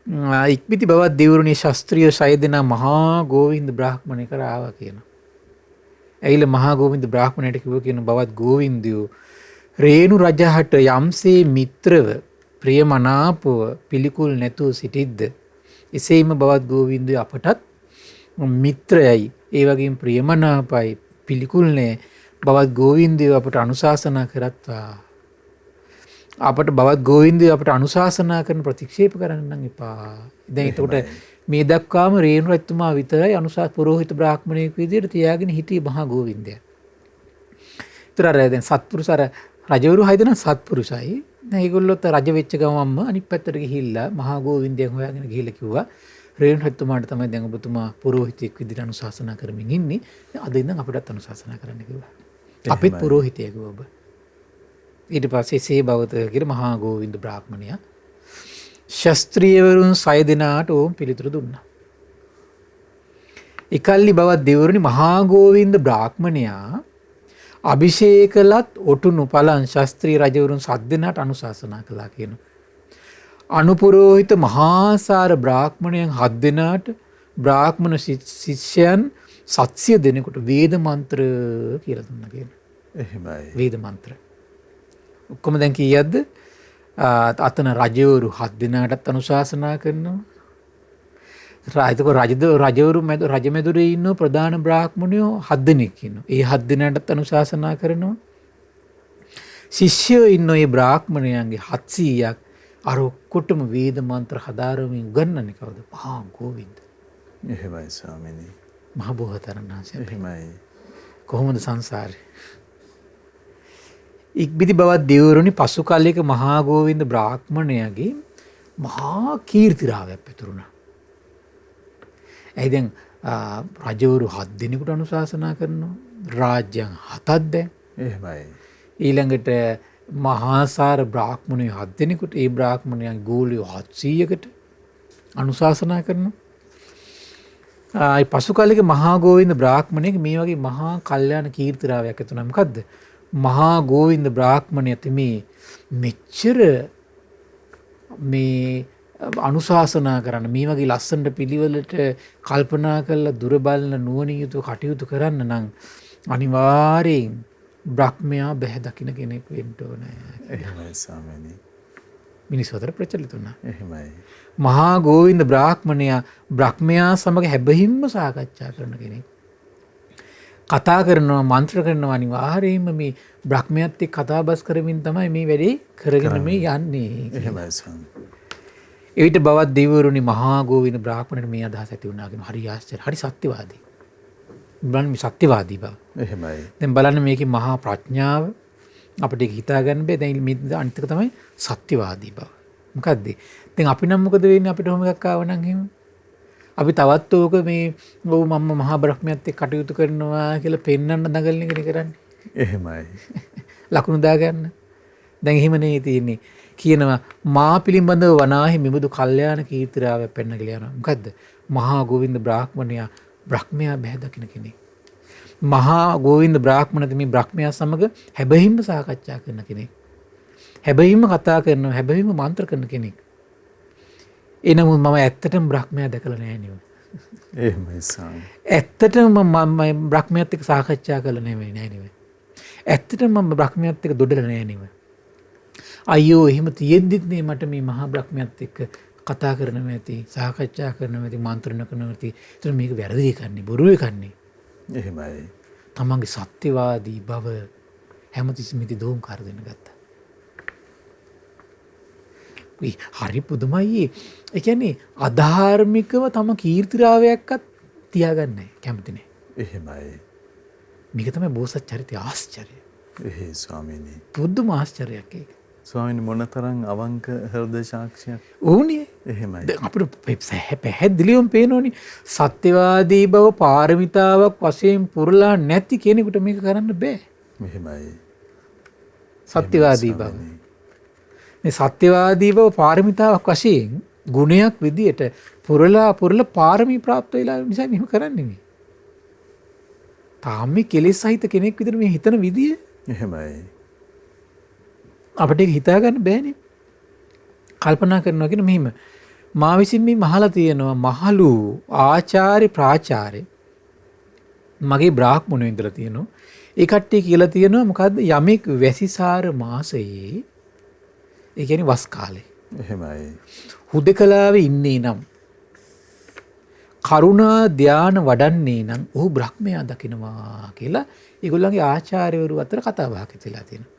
ඉක්බිති බවත් දෙවරුණේ ශාස්ත්‍රීය 6 දෙනා මහා ගෝවින්ද බ්‍රාහ්මණය කරා ආවා කියනවා. ඇයිල මහා ගෝවින්ද බ්‍රාහ්මණයට කිව්ව කියන බවත් ගෝවින්දයෝ රේණු රජහට යම්සේ මිත්‍රව ප්‍රියමනාපව පිළිකුල් නැතුව සිටිද්ද එසේම බවත් ගෝවින්දය අපටත් මිත්‍රයයි ඒ වගේම ප්‍රියමනාපයි පිළිකුල් නැහැ බවත් ගෝවින්දය අපට අනුශාසනා කරත්වා. අපට බවත් ගෝවින්දය අපට අනුශාසනා කරන ප්‍රතික්ෂේප කරන්න නම් එපා. දැන් එතකොට මේ දක්වාම රේණු රජතුමා විතරයි පුරෝහිත බ්‍රාහ්මණයෙක් විදිහට තියාගෙන හිටියේ මහා ගෝවින්දයා. ඒතර අර දැන් සත්පුරුෂ අර රජවරු 6 දෙනා සත්පුරුෂයි. දැන් ඒගොල්ලොත් රජ වෙච්ච ගමන්ම අනිත් පැත්තට ගිහිල්ලා මහා ගෝවින්දයන් හොයාගෙන ගිහිල්ලා කිව්වා රේණු රජතුමාට තමයි දැන් ඔබතුමා පුරෝහිතෙක් විදිහට අනුශාසනා කරමින් ඉන්නේ. අද ඉඳන් අපිටත් අනුශාසනා කරන්න කිව්වා. අපිත් පුරෝහිතයෙක් ඔබ. ඊට පස්සේ සේ බවත කියලා මහා ගෝවින්ද බ්‍රාහ්මණයා ශාස්ත්‍රීයවරුන් 6 දෙනාට ඕම් පිළිතුරු දුන්නා. එකල්ලි බවත් දෙවරුනි මහා ගෝවින්ද බ්‍රාහ්මණයා අභිෂේකලත් ඔටුනු පලන් ශාස්ත්‍රීය රජවරුන් 7 දෙනාට අනුශාසනා කළා කියනවා. අනුපුරෝහිත මහාසාර බ්‍රාහ්මණයන් 7 දෙනාට බ්‍රාහ්මණ ශිෂ්‍යයන් 700 දෙනෙකුට වේද මන්ත්‍ර කියලා දුන්නා කියනවා. එහෙමයි. වේද මන්ත්‍ර ඔක්කොම දැන් කීයක්ද? අතන රජවරු 7 දෙනාටත් අනුශාසනා කරනවා. රජවරු රජමැදුරේ ඉන්න ප්‍රධාන බ්‍රාහ්මණයෝ 7 දෙනෙක් ඉන්නවා. ඒ 7 දෙනාටත් අනුශාසනා කරනවා. ශිෂ්‍යයෝ ඉන්න ඒ බ්‍රාහ්මණයන්ගේ 700ක් අර ඔක්කොටම වේද මන්ත්‍ර හදාරමින් උගන්වන්නේ කවුද? මහා ගෝවින්ද. එහෙමයි ස්වාමීනි. මහ බෝසතාණන් වහන්සේ. එහෙමයි. කොහොමද සංසාරේ? ඉක්බිති බවත් දෙවරුනි පසු කාලයක මහා ගෝවින්ද බ්‍රාහ්මණයාගේ මහා කීර්තිරාවයක් පැතුරුණා. ඇයි දැන් රජවරු 7 දෙනෙකුට අනුශාසනා කරනවා. රාජ්‍යයන් 7ක් දැන්. එහෙමයි. ඊළඟට මහාසාර බ්‍රාහ්මණයෝ 7 දෙනෙකුට ඒ බ්‍රාහ්මණයන් ගෝලියෝ 700කට අනුශාසනා කරනවා. ඒ පසු කාලයක මහා ගෝවින්ද බ්‍රාහ්මණයෙක් මේ වගේ මහා කල්යාණ කීර්තිරාවයක් ඇතුණා. මොකද්ද? මහා ගෝවින්ද බ්‍රාහ්මණය තෙමේ මෙච්චර මේ අනුශාසනා කරන්න මේ වගේ ලස්සනට පිළිවෙලට කල්පනා කරලා දුර බලන නුවණින් යුතුව කටයුතු කරන්න නම් අනිවාර්යෙන් බ්‍රහ්මයා බැහැ දකින්න කෙනෙක් වෙන්න ඕනේ. එහෙමයි ස්වාමීනි. මිනිස්සු අතර ප්‍රචලිත වුණා. එහෙමයි. මහා ගෝවින්ද බ්‍රාහ්මණයා බ්‍රහ්මයා සමග හැබැහින්ම සාකච්ඡා කරන කෙනෙක්. කතා කරනවා මන්ත්‍ර කරනවා අනිවාර්යයෙන්ම මේ බ්‍රහ්මයාත් එක්ක කතා බස් කරමින් තමයි මේ වැඩේ කරගෙන මේ යන්නේ. එහෙමයි ස්වාමීනි. එවිට බවත් දෙවිවරුනි මහා ගෝවින්ද බ්‍රාහ්මණයට මේ අදහස ඇති වුණාගෙන හරි ආශ්චර්ය. හරි සත්‍යවාදී. බලන්න මේ සත්‍යවාදී බව. එහෙමයි. දැන් බලන්න මේකේ මහා ප්‍රඥාව අපිට ඒක හිතා ගන්න බෑ. දැන් මේ අනිත් එක තමයි සත්‍යවාදී බව. මොකද්ද? දැන් අපි නම් මොකද වෙන්නේ අපිට ඔහොම එකක් ආව නම් එහෙම? අපි තවත් ඕක මේ ඔව් මම මහා බ්‍රහ්මයාත් එක්ක කටයුතු කරනවා කියලා පෙන්වන්න දඟලන එකනේ කරන්නේ. එහෙමයි. ලකුණු දාගන්න. දැන් එහෙමනේ තියෙන්නේ. කියනවා මා පිළිබඳව වනාහි මෙබඳු කල්යාණ කීර්තිරාවයක් පෙන්න කියලා යනවා. මොකද්ද? මහා ගෝවින්ද බ්‍රාහ්මණයා බ්‍රහ්මයා බැහැ දකින්න කෙනෙක්. මහා ගෝවින්ද බ්‍රාහ්මණත මේ බ්‍රහ්මයා සමග හැබැයින්ම සාකච්ඡා කරන කෙනෙක්. හැබැයින්ම කතා කරනවා, හැබැයින්ම මන්ත්‍ර කරන කෙනෙක්. එනමුත් මම ඇත්තටම බ්‍රහ්මයා දැකලා නැහැ නේ. එහෙමයි ස්වාමීනි. ඇත්තටම මම බ්‍රහ්මයාත් එක්ක සාකච්ඡා කරලා නෙමෙයි නේ. ඇත්තටම මම බ්‍රහ්මයාත් එක්ක දොඩලා නැහැ නේ. අයියෝ එහෙම තියෙද්දිත් නේ මට මේ මහා බ්‍රහ්මයාත් එක්ක කතා කරනවා ඇති, සාකච්ඡා කරනවා ඇති, මන්ත්‍රණ කරනවා ඇති. ඒතර මේක වැරදි එකන්නේ, බොරු එකන්නේ. එහෙමයි. තමන්ගේ සත්‍යවාදී බව හැමතිස්සෙම ඉති දෝංකාර දෙන්න ගත්තා. හරි පුදුමයි. ඒ කියන්නේ අධාර්මිකව තම කීර්තිරාවයක්වත් තියාගන්නේ කැමති නැහැ. එහෙමයි. මේක තමයි බෝසත් චරිතය ආශ්චර්යය. එහේ ස්වාමීනි. පුදුම ආශ්චර්යයක් ඒක. ස්වාමීනි මොනතරම් අවංක හෘද සාක්ෂියක්. ඕනේ. එහෙමයි. දැන් අපිට පැහැදිලිවම පේනෝනේ සත්‍යවාදී බව පාරමිතාවක් වශයෙන් පුරලා නැති කෙනෙකුට මේක කරන්න බෑ. එහෙමයි. සත්‍යවාදී බව. මේ සත්‍යවාදී බව පාරමිතාවක් වශයෙන් ගුණයක් විදියට පුරලා පාරමී ප්‍රාප්ත වෙලා නිසා මෙහෙම කරන්නේ නේ. තාම මේ කෙලෙස් සහිත කෙනෙක් විදිහට මේ හිතන විදිය එහෙමයි. අපිට ඒක හිතා ගන්න බෑනේ. කල්පනා කරනවා කියන මෙහිම මා විසින් මේ මහලා තියෙනවා මහලු ආචාර්ය ප්‍රාචාර්ය මගේ බ්‍රාහ්මණයෝ ඉඳලා තියෙනවා. ඒ කට්ටිය කියලා තියෙනවා මොකද්ද යමෙක් වැසිසාර මාසයේ ඒ කියන්නේ වස් කාලේ. එහෙමයි. හුදකලාවේ ඉන්නේ නම් කරුණා ධාන වඩන්නේ නම් ඔහු බ්‍රහ්මයා දකිනවා කියලා ඒගොල්ලන්ගේ ආචාර්යවරු අතර කතා බහක් ඇතිලා තියෙනවා.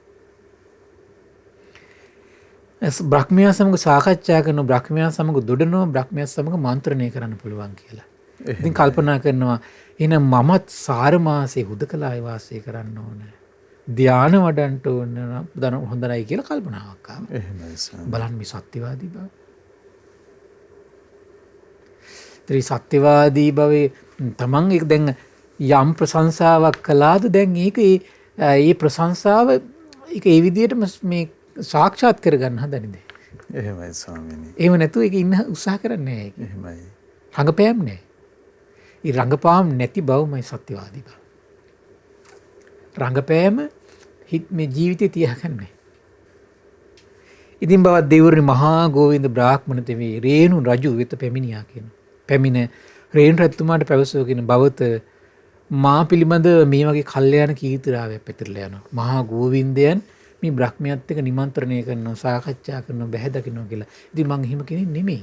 බ්‍රහ්මයා සමග සාකච්ඡා කරන බ්‍රහ්මයා සමග දොඩනවා බ්‍රහ්මයා සමග මන්ත්‍රණය කරන්න පුළුවන් කියලා. ඉතින් කල්පනා කරනවා එහෙනම් මමත් සාර මාසේ හුදකලාවේ වාසය කරන්න ඕනේ. ධාන වඩන්ට ඕන හොඳයි කියලා කල්පනාවක් ආවා. එහෙමයි ස්වාමීනි. බලන්න මේ සත්‍යවාදී බව. සත්‍යවාදී භවයේ තමන් ඒක දැන් යම් ප්‍රශංසාවක් කළාද දැන් ඒක ඒ ප්‍රශංසාව ඒක ඒ විදිහටම මේ සාක්ෂාත් කරගන්න හදන්නේ. එහෙමයි ස්වාමීනි. එහෙම නැතුව ඒක ඉන්න උත්සාහ කරන්නේ නැහැ. එහෙමයි. රංගපෑම් නැහැ. ඒ රංගපාම් නැති බවමයි සත්‍යවාදී බව. රංගපෑම හිත මේ ජීවිතේ තියාගන්නේ. ඉතින් බවත් දෙවිවරුනි මහා ගෝවින්ද බ්‍රාහ්මණ තෙමේ රේණු රජු වෙත පැමිණියා කියන. පැමිණ රේණු රජතුමාට පැවසුවගෙන බවත මා පිළිබඳ මේ වගේ කල්යාණ කීර්තිරාවයක් පැතිරලා යනවා. මහා ගෝවින්දයන් මේ බ්‍රහ්මයාත් එක්ක නිමන්ත්‍රණය කරනවා සාකච්ඡා කරනවා බැහැ දකින්නවා කියලා. ඉතින් මං එහෙම කෙනෙක් නෙමෙයි.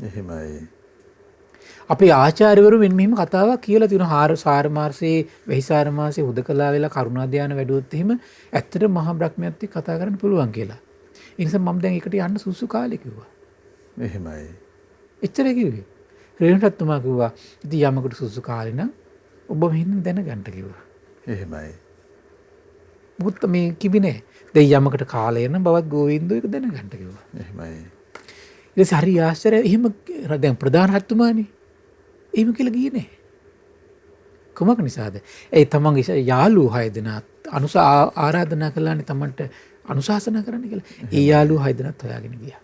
එහෙමයි. අපේ ආචාර්යවරු මෙන්න කතාවක් කියලා තියෙනවා. සාර මාසයේ වෙහිසාර මාසයේ හුදකලා වෙලා කරුණා ධානය වැඩුවොත් එහෙම ඇත්තට මහා බ්‍රහ්මයාත් එක්ක කතා කරන්න පුළුවන් කියලා. ඒ නිසා මම දැන් ඒකට යන්න සුසු කාලේ කිව්වා. එහෙමයි. එච්චර කිව්වේ. රේණුටත්තුමා කිව්වා ඉතින් යමකට සුසු කාලේ නම් ඔබ මෙහෙන් දැනගන්න කිව්වා. එහෙමයි. මුත් මේ කිවි නෑ. දැන් යමකට කාලය නම් බවත් ගෝවින්දෝ ඒක දැනගන්න කිව්වා. එහෙමයි. ඊට පස්සේ හරි ආශ්චර්යයි. එහෙම දැන් ප්‍රධාන රජතුමානේ. එහෙම කියලා ගියේ නෑ. කොමක නිසාද? ඒ තමන්ගේ යාළුවෝ 6 දෙනා ආරාධනා කළානේ තමන්ට අනුශාසනා කරන්න කියලා. ඒ යාළුවෝ 6 දෙනාත් හොයාගෙන ගියා.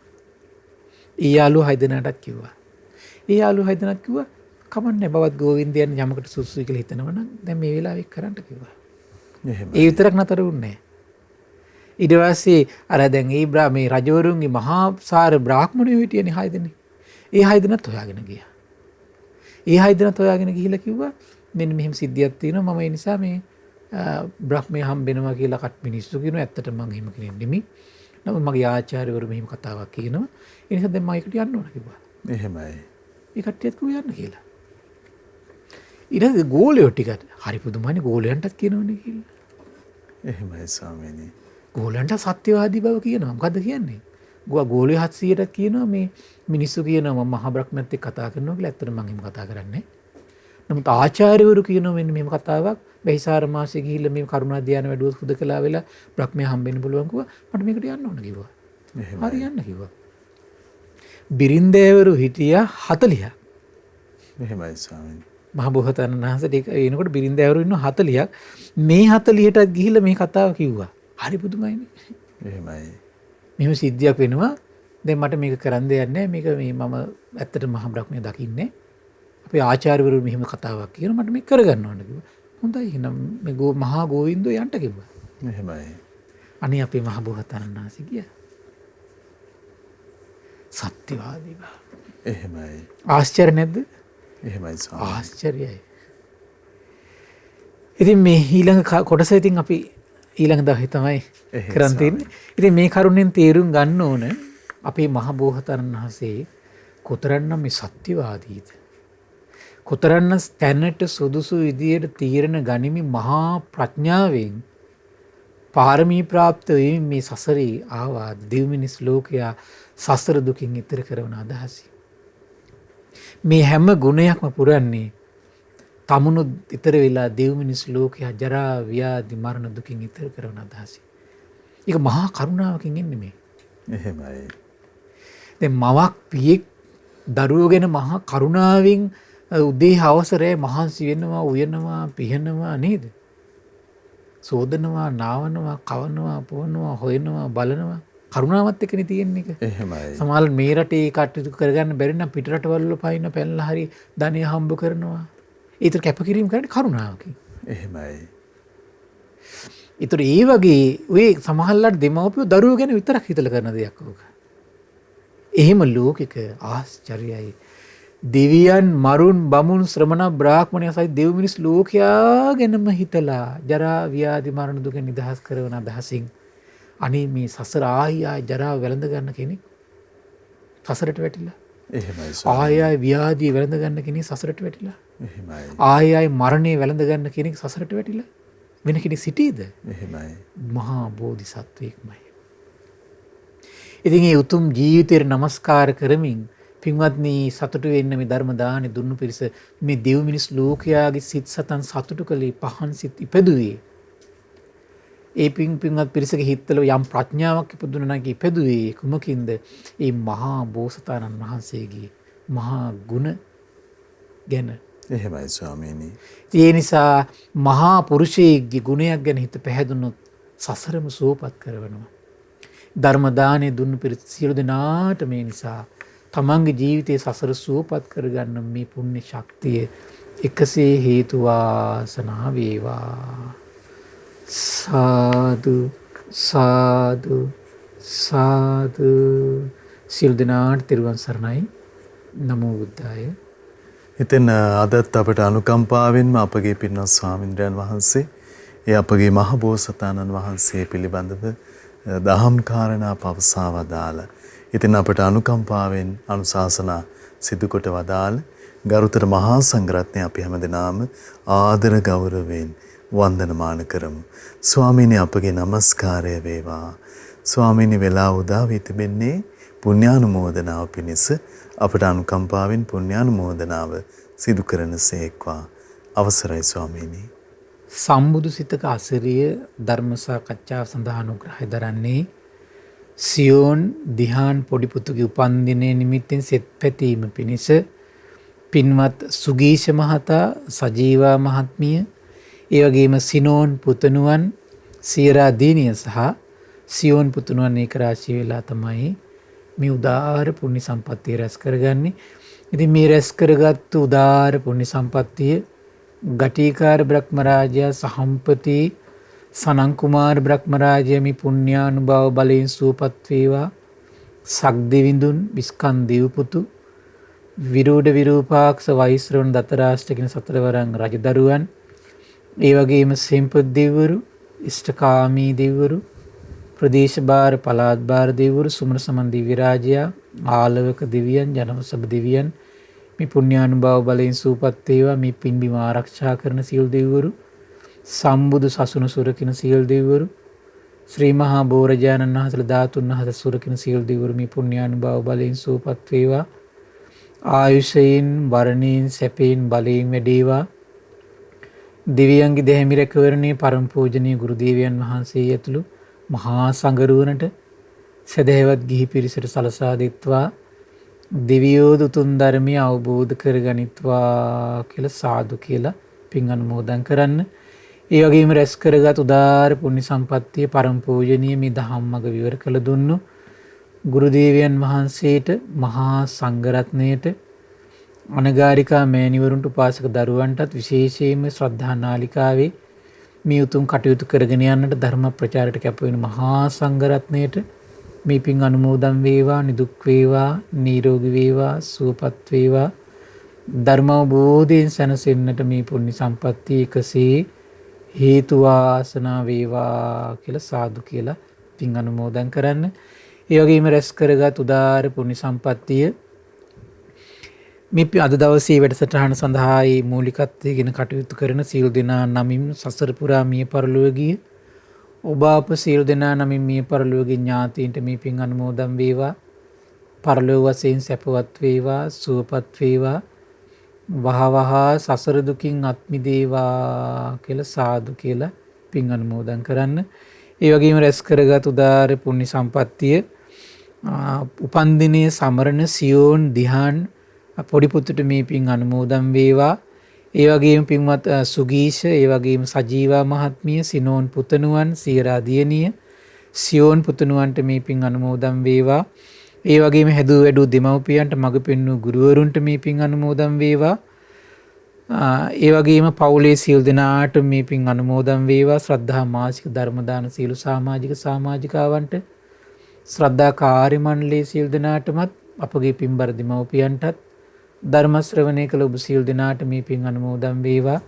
ඒ යාළුවෝ 6 දෙනාටත් කිව්වා. ඒ යාළුවෝ 6 දෙනාත් කිව්වා කමන්නේ බවත් ගෝවින්දයන් යමකට සුසුයි කියලා හිතනවා නම් දැන් මේ වෙලාවේ කරන්න කිව්වා. එහෙමයි. ඒ විතරක් නතර වුණේ නෑ. ඊට පස්සේ අර දැන් ඒ මේ රජවරුන්ගේ මහා සාර බ්‍රාහ්මණයෝ හිටියනේ 6 දෙනෙක්. ඒ 6 දෙනාත් හොයාගෙන ගියා. ඒ 6 දෙනාත් හොයාගෙන ගිහිල්ලා කිව්වා මෙන්න මෙහෙම සිද්ධියක් තියෙනවා මම ඒ නිසා මේ බ්‍රහ්මය හම්බෙනවා කියලා කට මිනිස්සු කියනවා. ඇත්තට මම එහෙම කෙනෙක් නෙමෙයි. නමුත් මගේ ආචාර්යවරු මෙහෙම කතාවක් කියනවා. ඒ නිසා දැන් මම ඒකට යන්න ඕන කිව්වා. එහෙමයි. ඒ කට්ටියත් කිව්වා යන්න කියලා. ඊට පස්සේ ගෝලයෝ ටිකට හරි පුදුමයි ගෝලයන්ටත් කියනවනේ කියලා. එහෙමයි ස්වාමීනි. ගෝලයන්ට සත්‍යවාදී බව කියනවා. මොකද්ද කියන්නේ? ගෝලයෝ 700ට කියනවා මේ මිනිස්සු කියනවා මම මහා බ්‍රහ්මයත් එක්ක කතා කරනවා කියලා. ඇත්තට මම එහෙම කතා කරන්නේ. නමුත් ආචාර්යවරු කියනවා මෙන්න මෙහෙම කතාවක් බැහිසාර මාසෙ ගිහිල්ලා මේ කරුණා ධ්‍යාන වැඩුවොත් හුදකලා වෙලා බ්‍රහ්මය හම්බෙන්න පුළුවන් කිව්වා. මට මේකට යන්න ඕන කිව්වා. හරි යන්න කිව්වා. බිරින්දෑවරු හිටියා 40ක්. එහෙමයි ස්වාමීනි. මහ බෝසතාණන් වහන්සේට ඒක එනකොට බිරින්දෑවරු ඉන්නවා 40ක්. මේ 40ටත් ගිහිල්ලා මේ කතාව කිව්වා. හරි පුදුමයිනේ. එහෙමයි. මෙහෙම සිද්ධියක් වෙනවා. දැන් මට මේක කරන්න දෙයක් නැහැ. මේක මේ මම ඇත්තට මහා බ්‍රහ්මය දකින්නේ. අපේ ආචාර්යවරු මෙහෙම කතාවක් කියනවා මට මේක කරගන්න ඕන කිව්වා. හොඳයි එහෙනම් මේ මහා ගෝවින්දෝ යන්න කිව්වා. එහෙමයි. අනේ අපේ මහ බෝසතාණන් වහන්සේ ගියා. සත්‍යවාදී බව. එහෙමයි. ආශ්චර්ය නැද්ද? එහෙමයි ස්වාමීනි. ආශ්චර්යයි. ඉතින් මේ ඊළඟ කොටස ඉතින් අපි ඊළඟ දවසේ තමයි කරන් තියෙන්නේ. ඉතින් මේ කරුණෙන් තේරුම් ගන්න ඕන අපේ මහ බෝසතාණන් වහන්සේ කොතරම්නම් මේ සත්‍යවාදීද? කොතරම්නම් තැනට සුදුසු විදියට තීරණ ගනිමින් මහා ප්‍රඥාවෙන් පාරමී ප්‍රාප්ත වෙමින් මේ සසරේ ආවා දෙව් මිනිස් ලෝකයා සසර දුකින් ඈතර කරන අදහසින්. මේ හැම ගුණයක්ම පුරන්නේ තමුණු ඈතර වෙලා දෙව් මිනිස් ලෝකයා ජරා ව්‍යාධි මරණ දුකින් ඈතර කරන අදහසින්. ඒක මහා කරුණාවකින් ඉන්නේ මේ. එහෙමයි. දැන් මවක් පියෙක් දරුවෝ ගැන මහා කරුණාවෙන් උදේ හවස රැ මහන්සි වෙනවා උයනවා පිහනවා නේද? සෝදනවා නාවනවා කවනවා පොවනවා හොයනවා බලනවා කරුණාවත් එක්කනේ තියෙන්නේ ඒක. එහෙමයි. සමහර මේ රටේ කටයුතු කරගන්න බැරි නම් පිට රටවල වල පයින්න පැනලා හරි ධනෙ හම්බ කරනවා. ඒතර කැපකිරීම කරන්නේ කරුණාවකින්. එහෙමයි. ඒතර ඒ වගේ ඔය සමහරලාට දෙමව්පියෝ දරුවෝ ගැන විතරක් හිතලා කරන දෙයක් ඕක. එහෙම ලෝකික ආශ්චර්යයි. දෙවියන් මරුන් බමුණු ශ්‍රමණ බ්‍රාහ්මණය සහිත දෙව් මිනිස් ලෝකයා ගැනම හිතලා ජරා ව්‍යාධි මරණ දුක නිදහස් කරන අදහසින් අනේ මේ සසර ආයි ජරාව වැළඳ ගන්න කෙනෙක් සසරට වැටිලා. එහෙමයි. ආයි ව්‍යාධිය වැළඳ ගන්න කෙනෙක් සසරට වැටිලා. එහෙමයි. ආයි මරණය වැළඳ ගන්න කෙනෙක් සසරට වැටිලා. වෙන කෙනෙක් සිටීද? එහෙමයි. මහා බෝධිසත්වයෙක්මයි. ඉතින් මේ උතුම් ජීවිතයට নমස්කාර කරමින් පින්වත්නි සතුටු වෙන්න මේ ධර්ම දානි දුන්නු පිරිස මේ දෙව් මිනිස් ලෝකයාගේ සිත් සතන් සතුටු කළේ පහන් සිත් ඉපදුවේ. ඒ පින්වත් පිරිසගේ හිත්වල යම් ප්‍රඥාවක් ඉපදුණා නම් ඉපදුවේ කුමකින්ද? ඒ මහා බෝසතාණන් වහන්සේගේ මහා ගුණ ගැන. එහෙමයි ස්වාමීනි. ඒ නිසා මහා පුරුෂයෙක්ගේ ගුණයක් ගැන හිත පැහැදුනොත් සසරම සුවපත් කරවනවා. ධර්ම දානේ දුන්නු පිරිස සියලු දෙනාට මේ නිසා තමන්ගේ ජීවිතයේ සසර සුවපත් කරගන්න මේ පුණ්‍ය ශක්තිය එකසේ හේතු වාසනා වේවා. සාදු සාදු සාදු. සියලු දෙනාට තෙරුවන් සරණයි. නමෝ බුද්ධාය. ඉතින් අදත් අපට අනුකම්පාවෙන්ම අපගේ පින්වත් ස්වාමින්ද්‍රයන් වහන්සේ ඒ අපගේ මහ බෝසතාණන් වහන්සේ පිළිබඳව දහම් කාරණා පවසා වදාළ. ඉතින් අපට අනුකම්පාවෙන් අනුශාසනා සිදු කොට වදාළ ගරුතර මහා සංඝරත්නය අපි හැමදෙනාම ආදර ගෞරවයෙන් වන්දනමාන කරමු. ස්වාමීනි අපගේ নমස්කාරය වේවා. ස්වාමීනි වෙලා උදා වී තිබෙන්නේ පුණ්‍යානුමෝදනාව පිණිස අපට අනුකම්පාවෙන් පුණ්‍යානුමෝදනාව සිදු කරනසේක්වා. අවසරයි ස්වාමීනි. සම්බුදු සිතක අසිරිය ධර්ම සාකච්ඡාව සඳහා අනුග්‍රහය දරන්නේ සියෝන් දිහාන් පොඩි පුතුගේ උපන්දිනයේ නිමිත්තෙන් සෙත් පැතීම පිණිස පින්වත් සුගීෂ මහතා සජීවා මහත්මිය ඒ වගේම සිනෝන් පුතණුවන් සියරා දීනිය සහ සියෝන් පුතණුවන් ඒකරාශී වෙලා තමයි මේ උදාාර පුණ්‍ය සම්පත්තිය රැස් කරගන්නේ. ඉතින් මේ රැස් කරගත්තු උදාාර පුණ්‍ය සම්පත්තිය ගටිකාර බ්‍රහ්ම රාජයා සහම්පති සනං කුමාර බ්‍රහ්මරාජයා මේ පුණ්‍යානුභාව බලයෙන් සුවපත් වේවා. සක්දිවිඳුන් විස්කන්දිව් පුතු විරූඪ විරූපාක්ෂ වෛශ්‍රවණ දතරාෂ්ට කියන සතරවරන් රජදරුවන්, ඒ වගේම සෙම්පත් දෙවිවරු, ඉෂ්ඨකාමී දෙවිවරු, ප්‍රදේශ භාර පළාත් භාර දෙවිවරු, සුමන සමන් දිව්‍ය රාජයා, ආලවක දෙවියන්, ජනවසභ දෙවියන් මේ පුණ්‍යානුභාව බලයෙන් සූපත් වේවා. මේ පින්බිම ආරක්ෂා කරන සියලු දෙවිවරු, සම්බුදු සසුන සුරකින සියලු දෙවිවරු, ශ්‍රී මහා බෝරජාණන් වහන්සේලා ධාතුන් වහන්සේ සුරකින සියලු දෙවිවරු මේ පුණ්‍යානුභාව බලයෙන් සූපත් වේවා. ආයුෂයෙන්, වරණයෙන්, සැපයෙන්, බලයෙන් වැඩේවා. දෙවියන්ගේ දෙහිමි රැකවරණේ පරම පූජනීය ගුරු දේවයන් වහන්සේ ඇතුළු මහා සංඝරුවනට සදහැවත් ගිහි පිරිසට සලසා දෙත්වා. දෙවියෝ උතුම් ධර්මය අවබෝධ කරගනිත්වා කියලා සාදු කියලා පින් අනුමෝදන් කරන්න. ඒ වගේම රැස් කරගත් උදාාර පුණ්‍ය සම්පත්තිය පරම පූජනීය මේ දහම් මඟ විවර කළ දුන්නු ගුරු දේවයන් වහන්සේට, මහා සංඝරත්නයට, අනගාരികා මෑණිවරුන්ට, උපාසක දරුවන්ටත් විශේෂයෙන්ම ශ්‍රද්ධා නාලිකාවේ මේ උතුම් කටයුතු කරගෙන යන්නට ධර්ම ප්‍රචාරයට කැප වෙන මහා සංඝරත්නයට මේ පින් අනුමෝදන් වේවා. නිදුක් වේවා, නිරෝගී වේවා, සුවපත් වේවා. ධර්ම අවබෝධයෙන් සැනසෙන්නට මේ පුණ්‍ය සම්පත්තිය එකසේ හේතු වාසනා වේවා කියලා සාදු කියලා පින් අනුමෝදන් කරන්න. ඒ වගේම රැස් කරගත් උදාාර පුණ්‍ය සම්පත්තිය මේ අද දවසේ වැඩසටහන සඳහා මූලිකත්වයෙන් කටයුතු කරන සියලු දෙනා නමින් සසර පුරා මිය පරලොව ගිය ඔබ අප සියලු දෙනා නමින් මිය පරලොව ගිය ඥාතීන්ට මේ පින් අනුමෝදන් වේවා. පරලොව වශයෙන් සැපවත් වේවා, සුවපත් වේවා. වහවහ සසර දුකින් අත් මිදේවා කියලා සාදු කියලා පින් අනුමෝදන් කරන්න. ඒ වගේම රැස් කරගත් උදාාර පුණ්‍ය සම්පත්තිය උපන්දිනයේ සමරන සියෝන් දිහාන් පොඩි පුතුට මේ පින් අනුමෝදන් වේවා. ඒ වගේම පින්වත් සුගීෂ, ඒ වගේම සජීවා මහත්මිය, සිනෝන් පුතණුවන්, සීරා දියණිය, සියෝන් පුතණුවන්ට මේ පින් අනුමෝදන් වේවා. ඒ වගේම හැදූ වැඩූ දෙමව්පියන්ට, මඟ පෙන්වූ ගුරුවරුන්ට මේ පින් අනුමෝදන් වේවා. ඒ වගේම පවුලේ සියලු දෙනාට මේ පින් අනුමෝදන් වේවා. ශ්‍රද්ධා මාසික ධර්ම දාන සියලු සමාජික සමාජිකාවන්ට, ශ්‍රද්ධා කාර්ය මණ්ඩලයේ සියලු දෙනාටමත්, අපගේ පින්බර දෙමව්පියන්ටත්, ධර්ම ශ්‍රවණය කළ ඔබ සියලු දෙනාට මේ පින් අනුමෝදන් වේවා.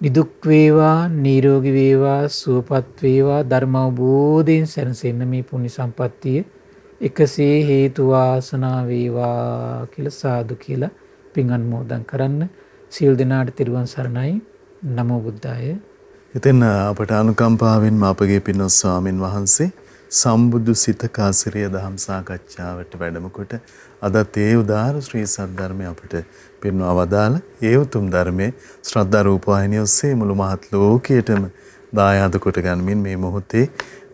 නිදුක් වේවා, නිරෝගී වේවා, සුවපත් වේවා. ධර්ම අවබෝධයෙන් සැනසෙන්න මේ පුණ්‍ය සම්පත්තිය එකසේ හේතු වාසනා වේවා කියලා සාදු කියලා පින් අනුමෝදන් කරන්න. සියලු දෙනාට තෙරුවන් සරණයි. නමෝ බුද්ධාය. ඉතින් අපට අනුකම්පාවෙන්ම අපගේ පින්වත් ස්වාමින් වහන්සේ සම්බුදු සිත කාසිරිය දහම් සාකච්ඡාවට වැඩම කොට අදත් ඒ උදාාර ශ්‍රී සද්ධර්මය අපට පෙන්වා වදාළ ඒ උතුම් ධර්මයේ ශ්‍රද්ධා රූපවාහිනිය ඔස්සේ මුළු මහත් ලෝකයටම දායාද කොට ගනිමින් මේ මොහොතේ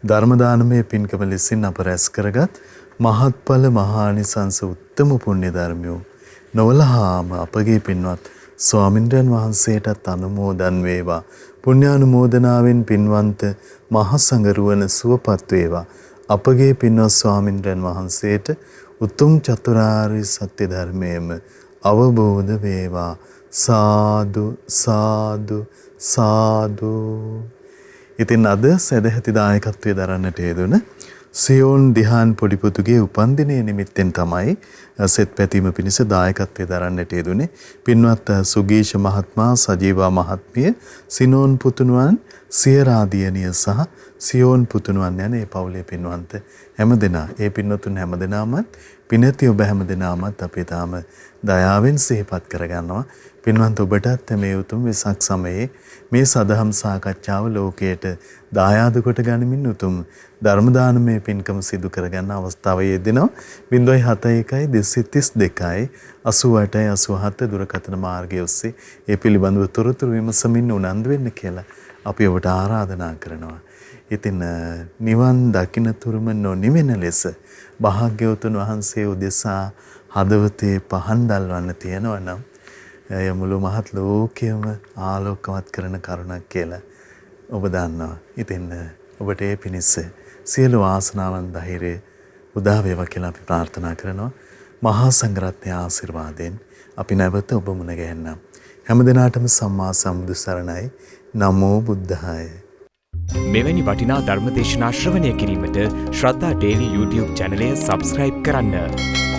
ධර්ම දානමය පින්කම ලෙසින් අප රැස් කරගත් මහත්ඵල මහානිසංස උත්තම පුණ්‍ය ධර්මයෝ නොවලහාම අපගේ පින්වත් ස්වාමින්ද්‍රයන් වහන්සේටත් අනුමෝදන් වේවා. පුණ්‍යානුමෝදනාවෙන් පින්වන්ත මහා සංඝරුවන සුවපත් වේවා. අපගේ පින්වත් ස්වාමින්ද්‍රයන් වහන්සේට උතුම් චතුරාර්ය සත්‍ය ධර්මයේම අවබෝධ වේවා. සාදු සාදු සාදු. ඉතින් අද සදැහැති දායකත්වයේ දරන්නට යෙදුන සියෝන් දිහාන් පොඩිපුතුගේ උපන්දිනය නිමිත්තෙන් තමයි සෙත් පැතීම පිණිස දායකත්වයේ දරන්නට යෙදුනේ පින්වත් සුගීෂ මහත්මයා, සජීවා මහත්මිය, සිනෝන් පුතුණුවන්, සියරා දියණිය සහ සියෝන් පුතුණුවන් යන ඒ පවුලේ පින්වන්ත හැමදෙනා, ඒ පින්වතුන් හැමදෙනාමත් පිනැති ඔබ හැමදෙනාමත් අපි තාම දයාවෙන් සිහිපත් කරගන්නවා. පින්වන්ත ඔබටත් මේ උතුම් වෙසක් සමයේ මේ සදහම් සාකච්ඡාව ලෝකයට දායාද කොට ගනිමින් උතුම් ධර්ම දානමය පින්කම සිදු කරගන්න අවස්ථාව යෙදෙනවා. 071 232 88 87 දුරකථන මාර්ගය ඔස්සේ ඒ පිළිබඳව තොරතුරු විමසමින් උනන්දු වෙන්න කියලා අපි ඔබට ආරාධනා කරනවා. ඉතින් නිවන් දකින්න තුරුම නොනිවෙන ලෙස භාග්‍යවතුන් වහන්සේ උදෙසා හදවතේ පහන් දල්වන්න තියෙනවා නම් එය මුළු මහත් ලෝකයම ආලෝකවත් කරන කරුණක් කියලා ඔබ දන්නවා. ඉතින් ඔබට ඒ පිණිස සියලු වාසනාවන් ධෛර්යය උදා වේවා කියලා අපි ප්‍රාර්ථනා කරනවා. මහා සංඝරත්නයේ ආශිර්වාදයෙන් අපි නැවත ඔබ මුණ ගැහෙන්නම්. හැම දිනාටම සම්මා සම්බුදු සරණයි. නමෝ බුද්ධාය. මෙවැනි වටිනා ධර්මදේශනා ශ්‍රවණය කිරීමට ශ්‍රද්ධා ඩේලි YouTube චැනලය සබස්ක්‍රයිබ් කරන්න.